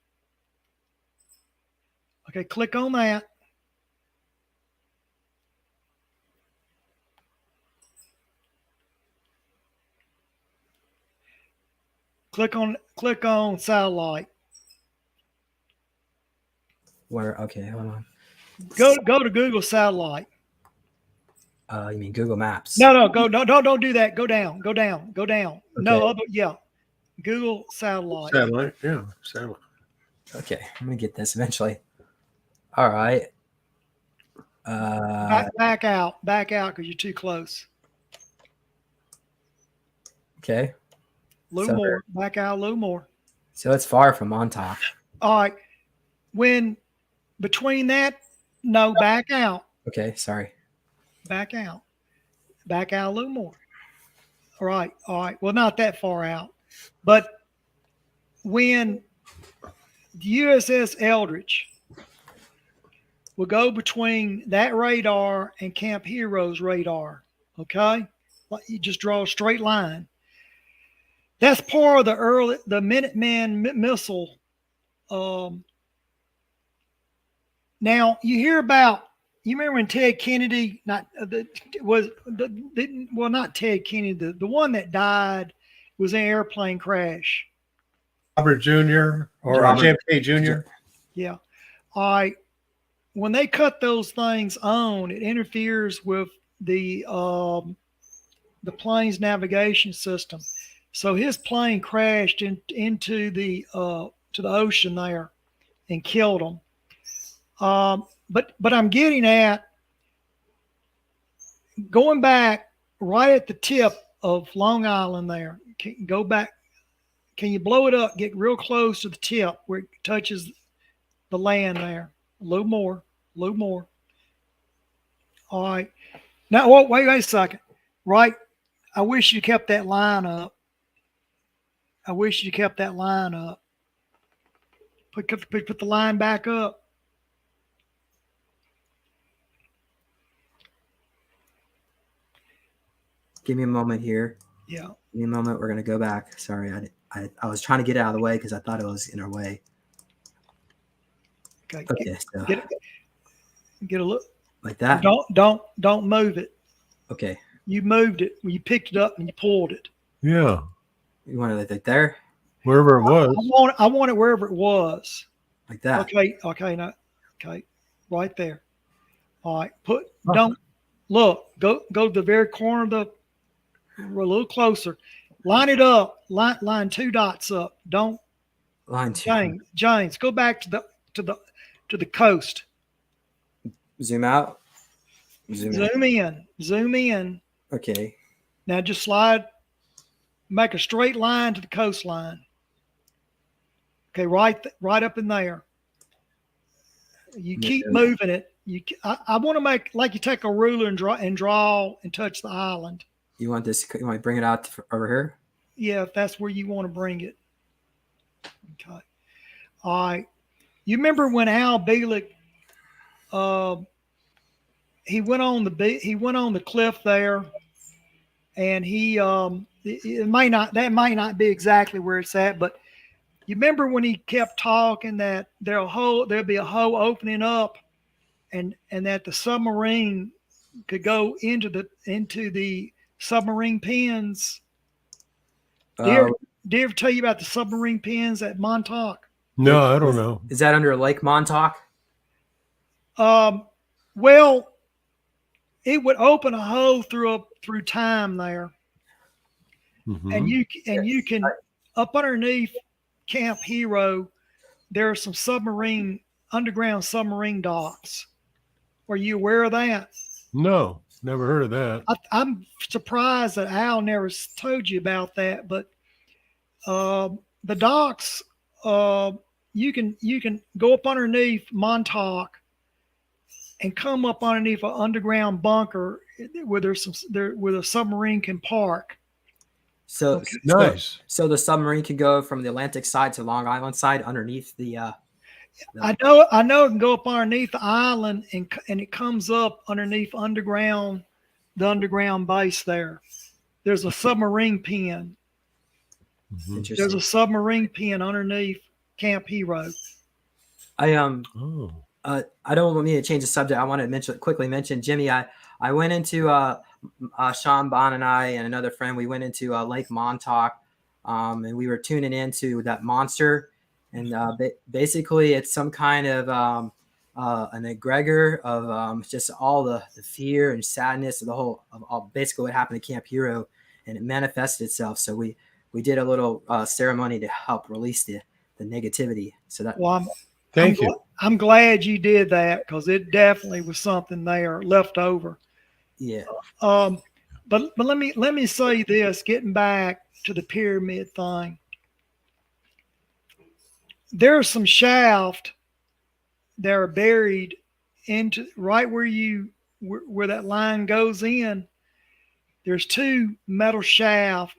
Okay, click on that. Click on satellite. Where? Okay, hold on. Go to Google satellite. You mean Google Maps? No, don't do that. Go down. Okay. No, yeah. Google satellite. Satellite, yeah, satellite. Okay, I'm gonna get this eventually. All right. Back out because you're too close. Okay. A little more. Back out a little more. So it's far from Montauk. All right. When between that, no, back out. Okay, sorry. Back out. Back out a little more. All right. Well, not that far out. But when the USS Eldridge will go between that radar and Camp Hero's radar, okay? You just draw a straight line. That's part of the Minuteman missile. Now you hear about. You remember when Ted Kennedy, not Ted Kennedy, the one that died was in an airplane crash. Robert Jr. or JFK Jr. Yeah. When they cut those things on, it interferes with the plane's navigation system. So his plane crashed into the to the ocean there and killed him. But I'm getting at going back right at the tip of Long Island there. Go back. Can you blow it up? Get real close to the tip where it touches the land there. A little more. A little more. All right. Now, wait a second. Right. I wish you kept that line up. I wish you kept that line up. Put the line back up. Give me a moment here. Yeah. Give me a moment. We're gonna go back. Sorry, I was trying to get it out of the way because I thought it was in our way. Okay. Okay, so Get a look. like that. Don't move it. Okay. You moved it. You picked it up and you pulled it. Yeah. You want it like there? Wherever it was. I want it wherever it was. Like that. Okay, no. Okay. Right there. All right. Don't look. Go to the very corner of a little closer. Line it up. Line 2 dots up. Don't Line 2. James, go back to the coast. Zoom out. Zoom in. Okay. Now just make a straight line to the coastline. Okay, right up in there. You keep moving it. I want to make like you take a ruler and draw and touch the island. You want this? You want to bring it out over here? Yeah, if that's where you want to bring it. Okay. All right. You remember when Al Bielek, he went on the cliff there, and that might not be exactly where it's at, but you remember when he kept talking that there'll be a hole opening up, and that the submarine could go into the submarine pens. Did he ever tell you about the submarine pens at Montauk? No, I don't know. Is that under Lake Montauk? Well, it would open a hole through time there, Mhm. and you can up underneath Camp Hero. There are some underground submarine docks. Were you aware of that? No, never heard of that. I'm surprised that Al never told you about that, but the docks, you can go up underneath Montauk and come up underneath an underground bunker where where the submarine can park. So Okay. Nice. So the submarine can go from the Atlantic side to Long Island side underneath the. I know it can go up underneath the island and it comes up underneath the underground base there. There's a submarine pen. Mhm. Interesting. There's a submarine pen underneath Camp Hero. Oh. I don't want me to change the subject. I want to quickly mention Jimmy. I went into Sean Bond and I and another friend. We went into Lake Montauk, and we were tuning into that monster. And basically, it's some kind of an egregor of just all the fear and sadness of the whole of basically what happened to Camp Hero, and it manifested itself. So we did a little ceremony to help release the negativity. So that. Well, Thank you. I'm glad you did that because it definitely was something there left over. Yeah. But let me say this, getting back to the pyramid thing. There's some shaft that are buried into right where that line goes in. There's 2 metal shafts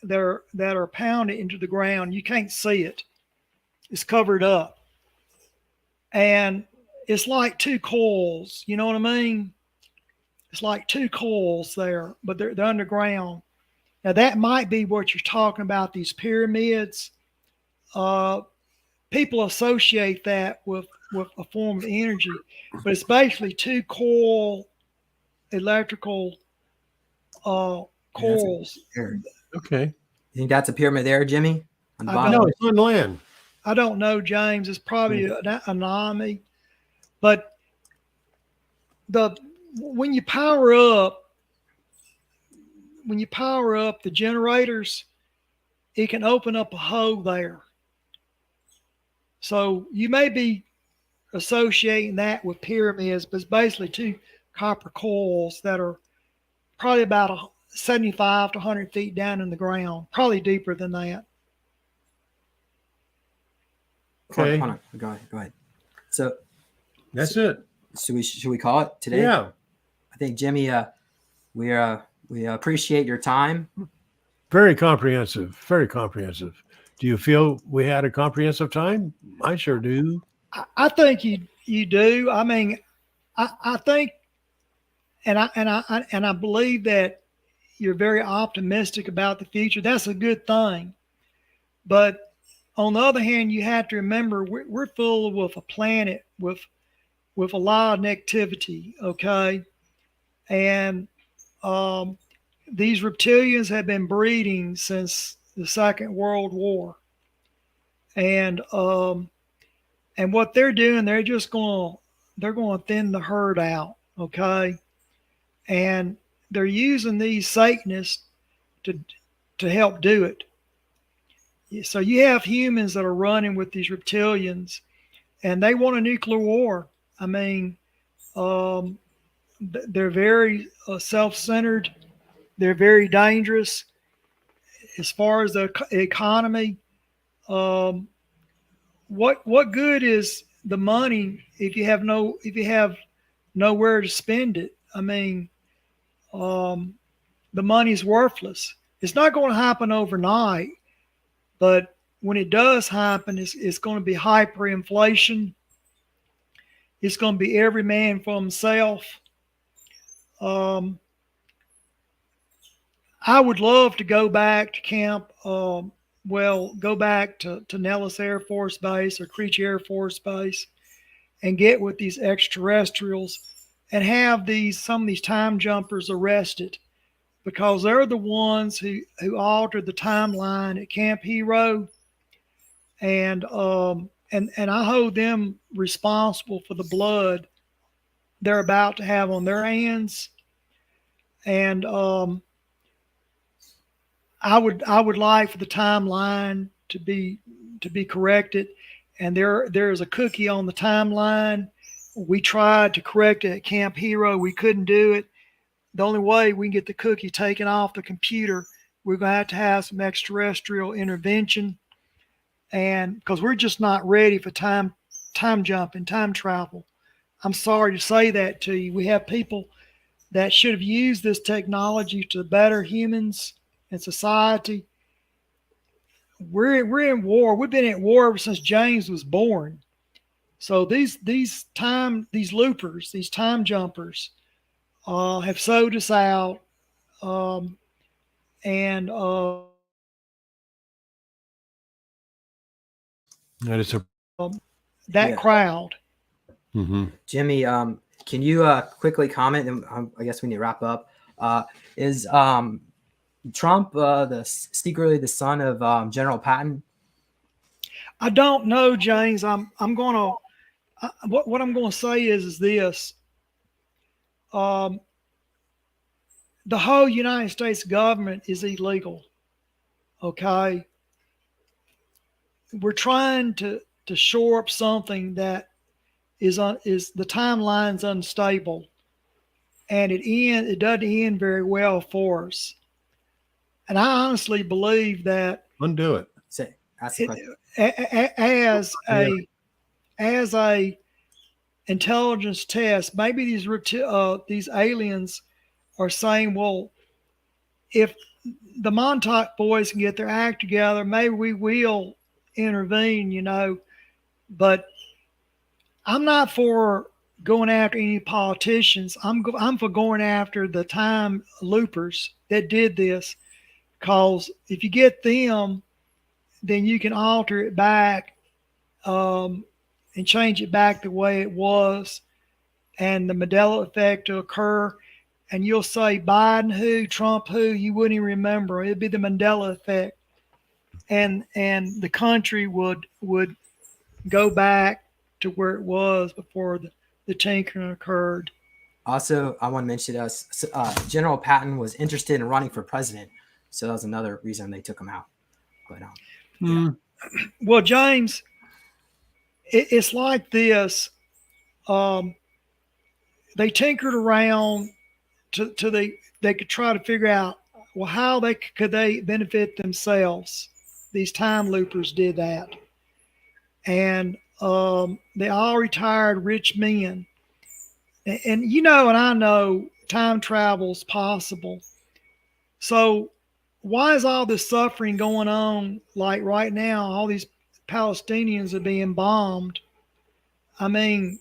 that are pounded into the ground. You can't see it. It's covered up. And it's like 2 coils, you know what I mean? It's like 2 coils there, but they're underground. Now that might be what you're talking about, these pyramids. People associate that with a form of energy, but it's basically 2 coil electrical coils. Okay. You think that's a pyramid there, Jimmy? On the I bottom? No, it's on land. I don't know, James. It's probably an anomaly, but the when you power up, the generators, it can open up a hole there. So you may be associating that with pyramids, but it's basically two copper coils that are probably about 75 to 100 feet down in the ground, probably deeper than that. Okay. Hold on. Go ahead. So That's it. should we call it today? Yeah. I think Jimmy, we appreciate your time. Very comprehensive. Very comprehensive. Do you feel we had a comprehensive time? I sure do. I think you do. I mean, I think, and I believe that you're very optimistic about the future. That's a good thing. But on the other hand, you have to remember we're full with a planet with a lot of negativity. Okay, and these reptilians have been breeding since the Second World War, and what they're doing, they're going to thin the herd out. Okay, and they're using these Satanists to help do it. So you have humans that are running with these reptilians, and they want a nuclear war. I mean, they're very self-centered. They're very dangerous. As far as the economy, what good is the money if you have nowhere to spend it? I mean, the money's worthless. It's not going to happen overnight, but when it does happen, it's going to be hyperinflation. It's going to be every man for himself. I would love to go back to camp. Go back to Nellis Air Force Base or Creech Air Force Base and get with these extraterrestrials and have some of these time jumpers arrested, because they're the ones who altered the timeline at Camp Hero, and I hold them responsible for the blood they're about to have on their hands. And I would like for the timeline to be corrected. And there is a cookie on the timeline. We tried to correct it at Camp Hero. We couldn't do it. The only way we can get the cookie taken off the computer, we're going to have some extraterrestrial intervention, and because we're just not ready for time jumping, time travel. I'm sorry to say that to you. We have people that should have used this technology to better humans and society. We're in war. We've been at war ever since James was born. So these loopers, these time jumpers, have sold us out, and That is a. that Yeah. crowd. Mm-hmm. Jimmy, can you quickly comment? And I guess we need to wrap up. Is Trump secretly the son of General Patton? I don't know, James. What I'm going to say is this: the whole United States government is illegal. Okay, we're trying to shore up something that is the timeline's unstable, and it doesn't end very well for us. And I honestly believe that Undo it. Say, ask the question. as a intelligence test, maybe these aliens are saying, well, if the Montauk boys can get their act together, maybe we will intervene, But I'm not for going after any politicians. I'm for going after the time loopers that did this, because if you get them, then you can alter it back, and change it back the way it was, and the Mandela effect to occur. And you'll say Biden who, Trump who, you wouldn't even remember. It'd be the Mandela effect, and the country would go back to where it was before the tinkering occurred. Also, I want to mention General Patton was interested in running for president, so that was another reason they took him out. But Hmm. Well, James, it's like this. They tinkered around to they could try to figure out, well, how could they benefit themselves. These time loopers did that, and they all retired rich men. And you know, and I know time travel's possible. So why is all this suffering going on? Like right now, all these Palestinians are being bombed. I mean,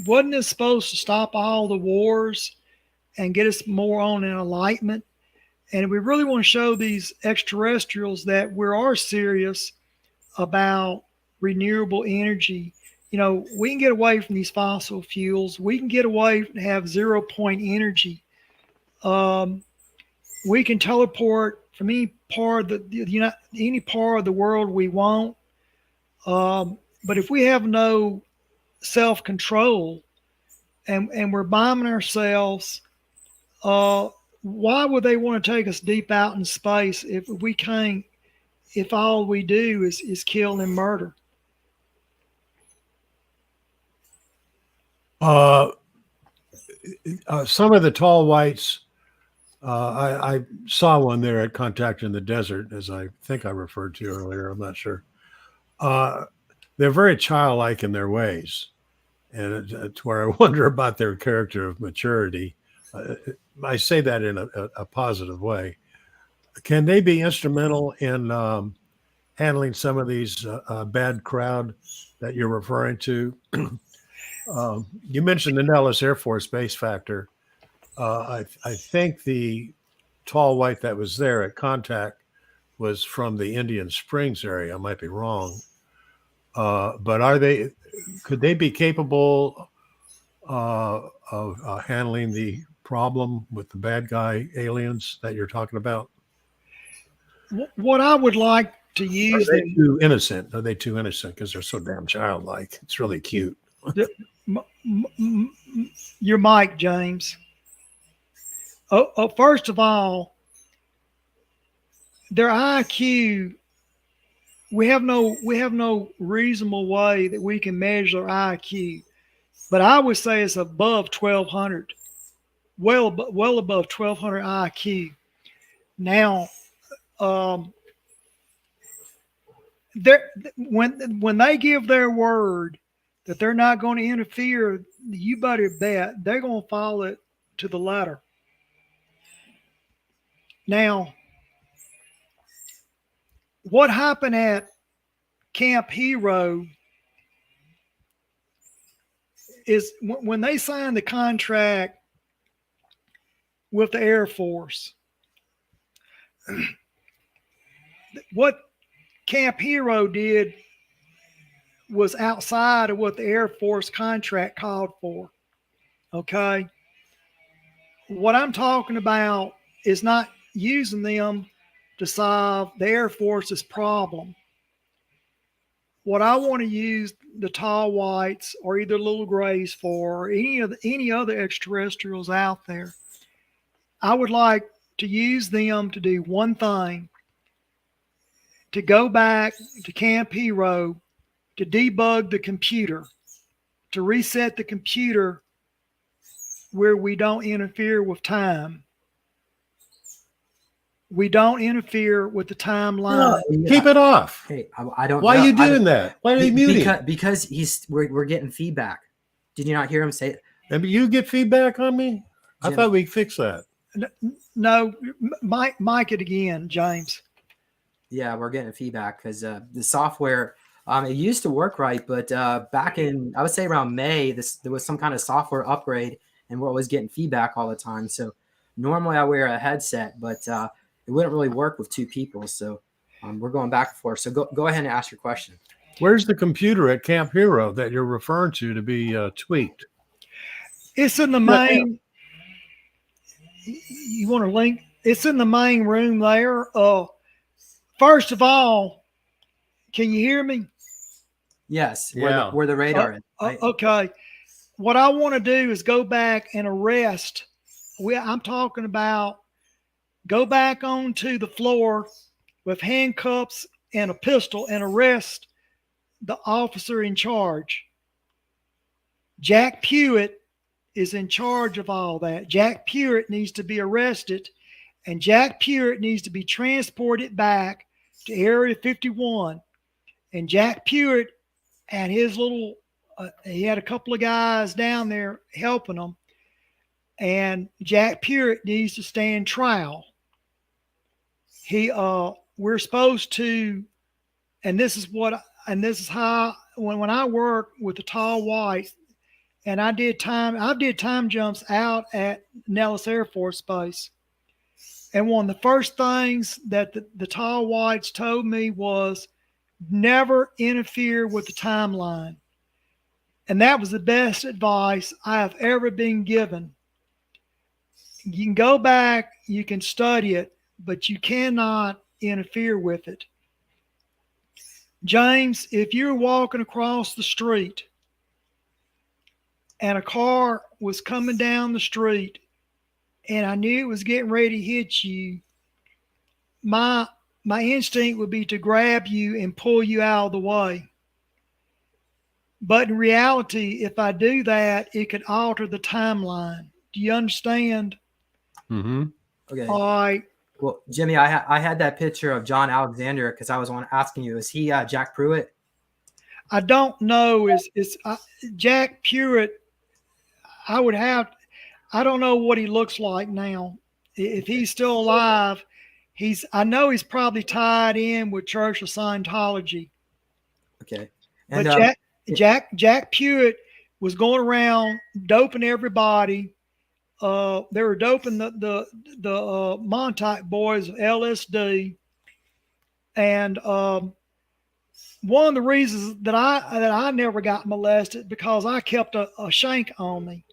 wasn't it supposed to stop all the wars and get us more on an enlightenment? And we really want to show these extraterrestrials that we are serious about renewable energy. You know, we can get away from these fossil fuels. We can get away and have 0 point energy. We can teleport from any part of any part of the world we want. But if we have no self-control and we're bombing ourselves, why would they want to take us deep out in space if we can't? If all we do is kill and murder? Some of the tall whites, I saw one there at Contact in the Desert, as I think I referred to earlier. I'm not sure. They're very childlike in their ways, and it's where I wonder about their character of maturity. I say that in a positive way. Can they be instrumental in handling some of these bad crowd that you're referring to? You mentioned the Nellis Air Force Base factor. I think the tall white that was there at Contact was from the Indian Springs area. I might be wrong. But could they be capable of handling the problem with the bad guy aliens that you're talking about? What I would like to use. Are they too innocent? Are they too innocent because they're so damn childlike? It's really cute. Your mic, James. First of all, their IQ. We have no reasonable way that we can measure their IQ, but I would say it's above 1,200, well above 1,200 IQ. Now, when they give their word that they're not going to interfere, you better bet they're going to follow it to the letter. Now, what happened at Camp Hero is when they signed the contract with the Air Force, what Camp Hero did was outside of what the Air Force contract called for. Okay? What I'm talking about is not using them to solve the Air Force's problem. What I want to use the tall whites or either little grays for, or any other extraterrestrials out there, I would like to use them to do one thing: to go back to Camp Hero, to debug the computer, to reset the computer where we don't interfere with time. We don't interfere with the timeline. Yeah. Keep it off. Hey, I don't. Why know. are you doing that? Why are you muting? Because we're getting feedback. Did you not hear him say? And you get feedback on me? I Jim. thought we fixed that. No, mic it again, James. Yeah, we're getting feedback because the software, it used to work right, but back in, I would say around May, there was some kind of software upgrade, and we're always getting feedback all the time. So normally I wear a headset, but it wouldn't really work with two people. So we're going back and forth. So go ahead and ask your question. Where's the computer at Camp Hero that you're referring to be tweaked? It's in the main. You want to link? It's in the main room there. First of all, can you hear me? Yes, Yeah. where the radar is. Okay. what I want to do is go back and arrest. I'm talking about go back onto the floor with handcuffs and a pistol and arrest the officer in charge. Jack Pewitt is in charge of all that. Jack Pewitt needs to be arrested, and Jack Pewitt needs to be transported back to Area 51. And Jack Pewitt and his little, he had a couple of guys down there helping him, and Jack Pewitt needs to stand trial. We're supposed to, and this is how when I work with the tall whites, and I did time jumps out at Nellis Air Force Base. And one of the first things that the tall whites told me was never interfere with the timeline. And that was the best advice I have ever been given. You can go back, you can study it, but you cannot interfere with it. James, if you're walking across the street and a car was coming down the street and I knew it was getting ready to hit you, my instinct would be to grab you and pull you out of the way. But in reality, if I do that, it could alter the timeline. Do you understand? Mm-hmm. Okay. All right. Well, Jimmy, I had that picture of John Alexander because I was asking you, is he Jack Pruitt? I don't know. Is Jack Pewitt? I don't know what he looks like now. If he's still alive, I know he's probably tied in with Church of Scientology. Okay. And But Jack Pewitt was going around doping everybody. They were doping the Montauk boys of LSD, and one of the reasons that I never got molested because I kept a shank on me.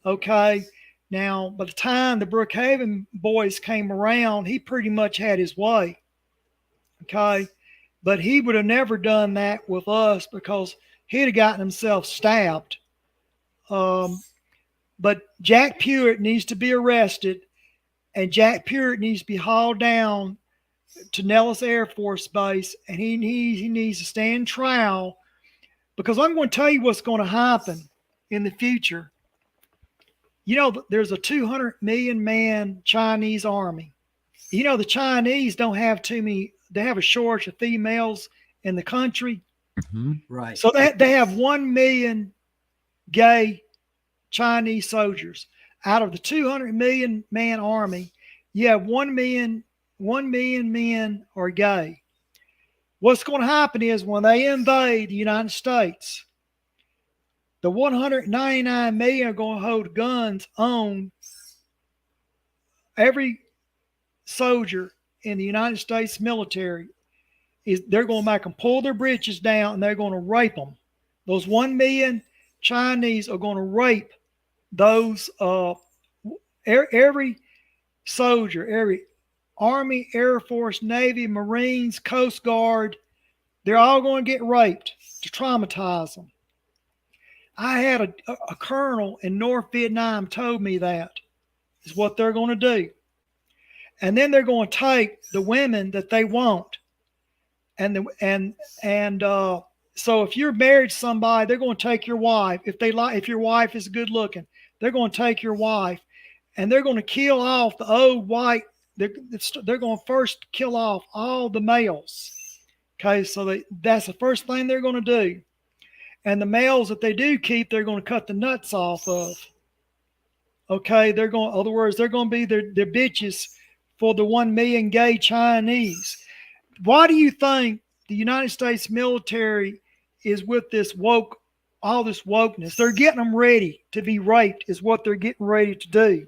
Okay, now by the time the Brookhaven boys came around, he pretty much had his way. Okay, but he would have never done that with us because he'd have gotten himself stabbed. But Jack Pewitt needs to be arrested, and Jack Pewitt needs to be hauled down to Nellis Air Force Base, and he needs to stand trial because I'm going to tell you what's going to happen in the future. You know, there's a 200 million man Chinese army. You know, the Chinese don't have too many, they have a shortage of females in the country. Mm-hmm. right. So they have 1 million gay Chinese soldiers. Out of the 200 million man army, you have 1 million men are gay. What's going to happen is when they invade the United States, the 199 million are going to hold guns on every soldier in the United States military. They're going to make them pull their breeches down and they're going to rape them. Those 1 million Chinese are going to rape those every soldier, every Army, Air Force, Navy, Marines, Coast Guard, they're all going to get raped to traumatize them. I had a colonel in North Vietnam told me that is what they're going to do. And then they're going to take the women that they want. So if you're married to somebody, they're going to take your wife. If your wife is good looking, they're going to take your wife, and they're going to kill off the old white. They're going to first kill off all the males. Okay, so that's the first thing they're going to do. And the males that they do keep, they're going to cut the nuts off of. Okay, in other words, they're going to be their bitches for the 1 million gay Chinese. Why do you think the United States military is with all this wokeness? They're getting them ready to be raped is what they're getting ready to do.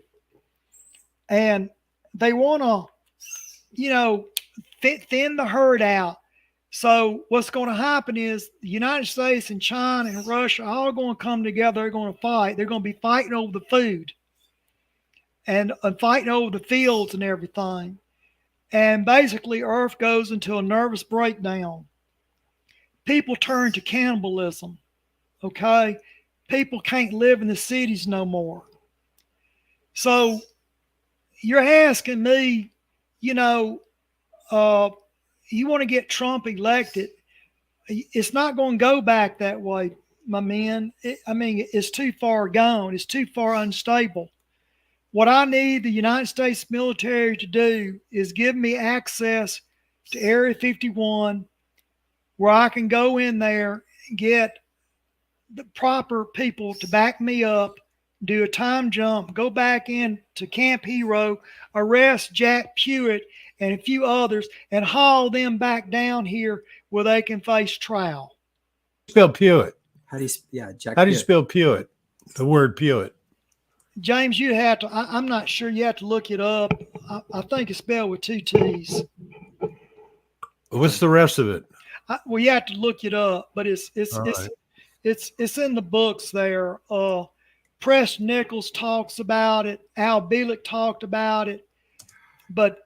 And they want to, thin the herd out. So what's going to happen is the United States and China and Russia are all going to come together. They're going to fight. They're going to be fighting over the food and fighting over the fields and everything. And basically, Earth goes into a nervous breakdown. People turn to cannibalism. Okay, people can't live in the cities no more. So you're asking me, you know, you want to get Trump elected. It's not going to go back that way, my men. It's too far gone. It's too far unstable. What I need the United States military to do is give me access to Area 51 where I can go in there, get the proper people to back me up, do a time jump, go back into Camp Hero, arrest Jack Pruitt and a few others, and haul them back down here where they can face trial. Spell Pewitt. How do you? Yeah, Jack. How do you Pitt. spell Pewitt? The word Pewitt. James, you have to. I'm not sure. You have to look it up. I think it's spelled with 2 T's. What's the rest of it? Well, you have to look it up, but it's right. it's in the books there. Press Nichols talks about it. Al Bielek talked about it, but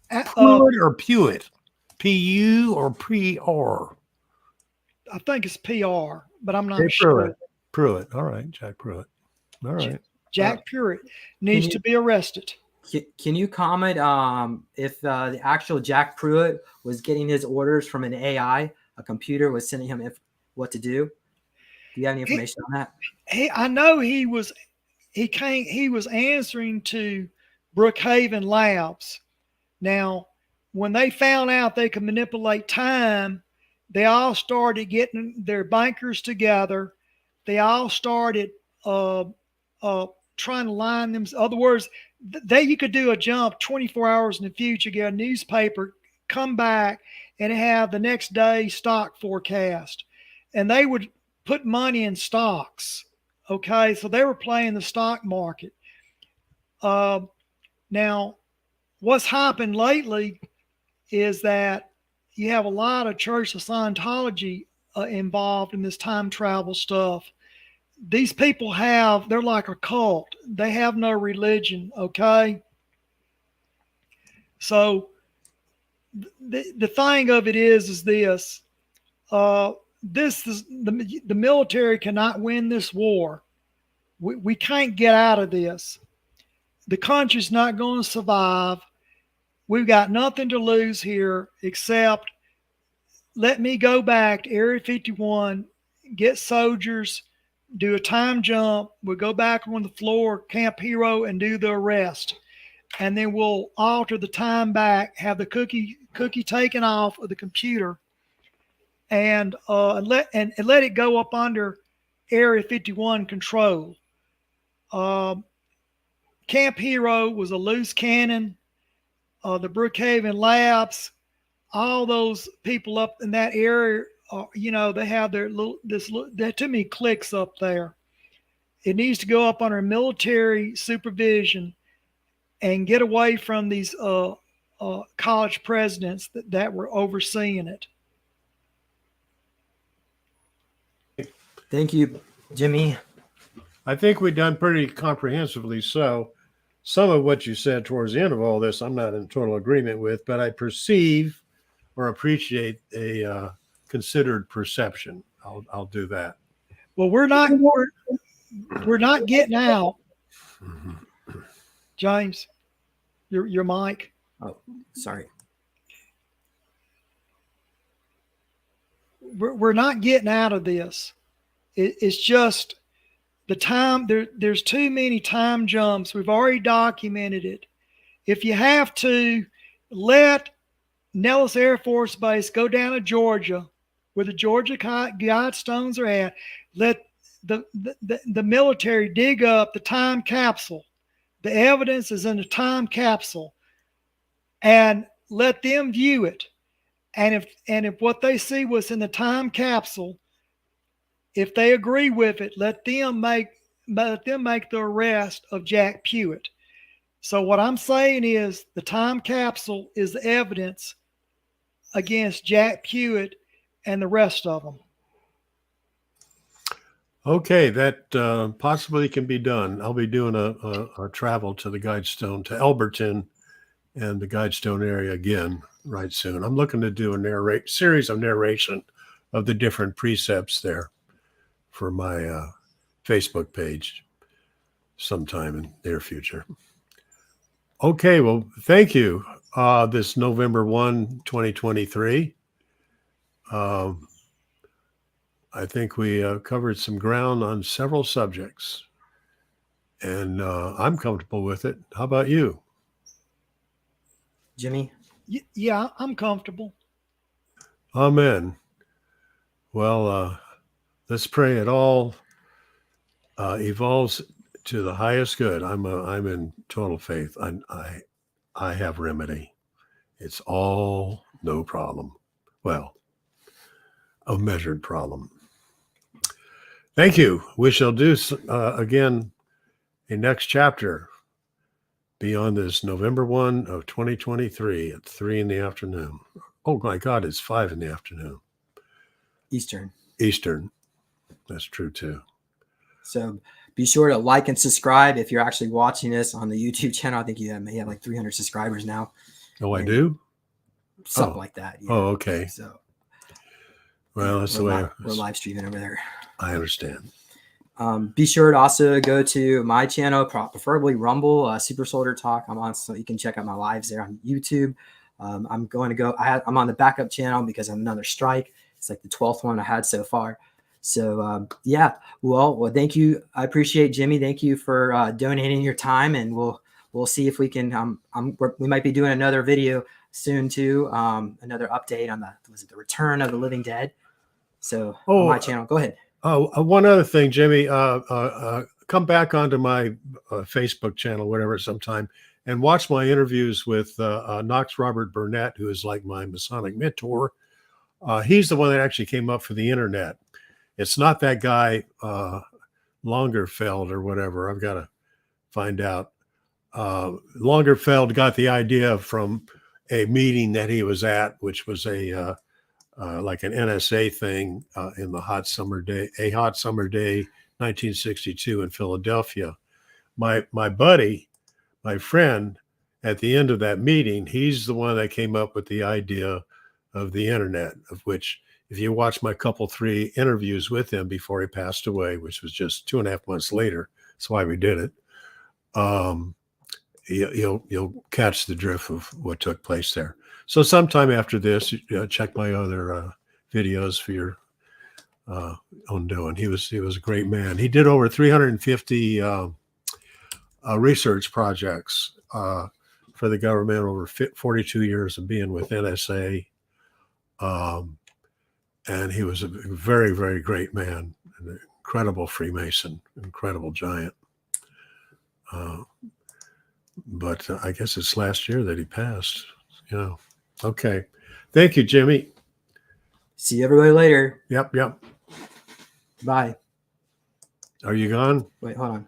Pewitt or Pewitt? P-U or P-R? I think it's PR, but I'm not sure. Pruitt. All right, Jack Pruitt. All right. Jack Pruitt needs to be arrested. Can you comment if the actual Jack Pruitt was getting his orders from an AI, a computer was sending him what to do? Do you have any information on that? I know he was answering to Brookhaven Labs. Now, when they found out they could manipulate time, they all started getting their bankers together. They all started trying to line them. In other words, you could do a jump 24 hours in the future, get a newspaper, come back, and have the next day stock forecast. And they would put money in stocks. Okay, so they were playing the stock market. Now, what's happened lately is that you have a lot of Church of Scientology involved in this time travel stuff. These people they're like a cult. They have no religion, okay? So the thing of it is this. This is the military cannot win this war. We can't get out of this. The country's not going to survive. We've got nothing to lose here except let me go back to Area 51, get soldiers, do a time jump. We'll go back on the floor, Camp Hero, and do the arrest. And then we'll alter the time back, have the cookie taken off of the computer, and let it go up under Area 51 control. Camp Hero was a loose cannon. The Brookhaven Labs, all those people up in that area, they have there are too many cliques up there. It needs to go up under military supervision and get away from these college presidents that were overseeing it. Thank you, Jimmy. I think we've done pretty comprehensively so. Some of what you said towards the end of all this, I'm not in total agreement with, but I perceive or appreciate a considered perception. I'll do that. Well, we're not getting out. James, your mic. Oh, sorry. We're not getting out of this. It's just the time. There's too many time jumps. We've already documented it. If you have to, let Nellis Air Force Base go down to Georgia, where the Georgia Guidestones are at. Let the military dig up the time capsule. The evidence is in the time capsule, and let them view it. And if what they see was in the time capsule, if they agree with it, let them make the arrest of Jack Pruitt. So what I'm saying is the time capsule is the evidence against Jack Pruitt and the rest of them. Okay, that possibly can be done. I'll be doing a travel to the Guidestone, to Elberton and the Guidestone area again right soon. I'm looking to do a series of narration of the different precepts there for my Facebook page sometime in the near future. Okay, well, thank you. This November 1, 2023. I think we covered some ground on several subjects, and I'm comfortable with it. How about you? Jimmy? Yeah, I'm comfortable. Amen. Well, let's pray it all evolves to the highest good. I'm in total faith. I have remedy. It's all no problem. Well, a measured problem. Thank you. We shall do again a next chapter beyond this November 1 of 2023 at 3 in the afternoon. Oh my God, it's 5 in the afternoon. Eastern. That's true too. So be sure to like and subscribe if you're actually watching this on the YouTube channel. I think you may have like 300 subscribers now. Oh, I do? Something like that. Yeah. Oh, okay. So, well, that's the way we're live streaming over there. I understand. Be sure to also go to my channel, preferably Rumble, Super Soldier Talk. I'm on, so you can check out my lives there on YouTube. I'm going to go. I'm on the backup channel because I'm another strike. It's like the 12th one I had so far. So yeah. Well, thank you. I appreciate Jimmy. Thank you for donating your time, and we'll see if we can. We might be doing another video soon too. Another update on the Return of the Living Dead. So on my channel. Go ahead. Oh, one other thing, Jimmy, come back onto my Facebook channel, whatever, sometime, and watch my interviews with Knox Robert Burnett, who is like my Masonic mentor. He's the one that actually came up for the internet. It's not that guy, Longerfeld or whatever. I've got to find out. Longerfeld got the idea from a meeting that he was at, which was like an NSA thing in the hot summer day, 1962 in Philadelphia. My buddy, my friend, at the end of that meeting, he's the one that came up with the idea of the internet, of which, if you watch my couple 3 interviews with him before he passed away, which was just 2.5 months later, that's why we did it. You'll catch the drift of what took place there. So sometime after this, check my other videos for your own doing. He was a great man. He did over 350 research projects for the government over 42 years of being with NSA. And he was a very, very great man, an incredible Freemason, incredible giant. But I guess it's last year that he passed. Okay. Thank you, Jimmy. See everybody later. Yep. Bye. Are you gone? Wait, hold on.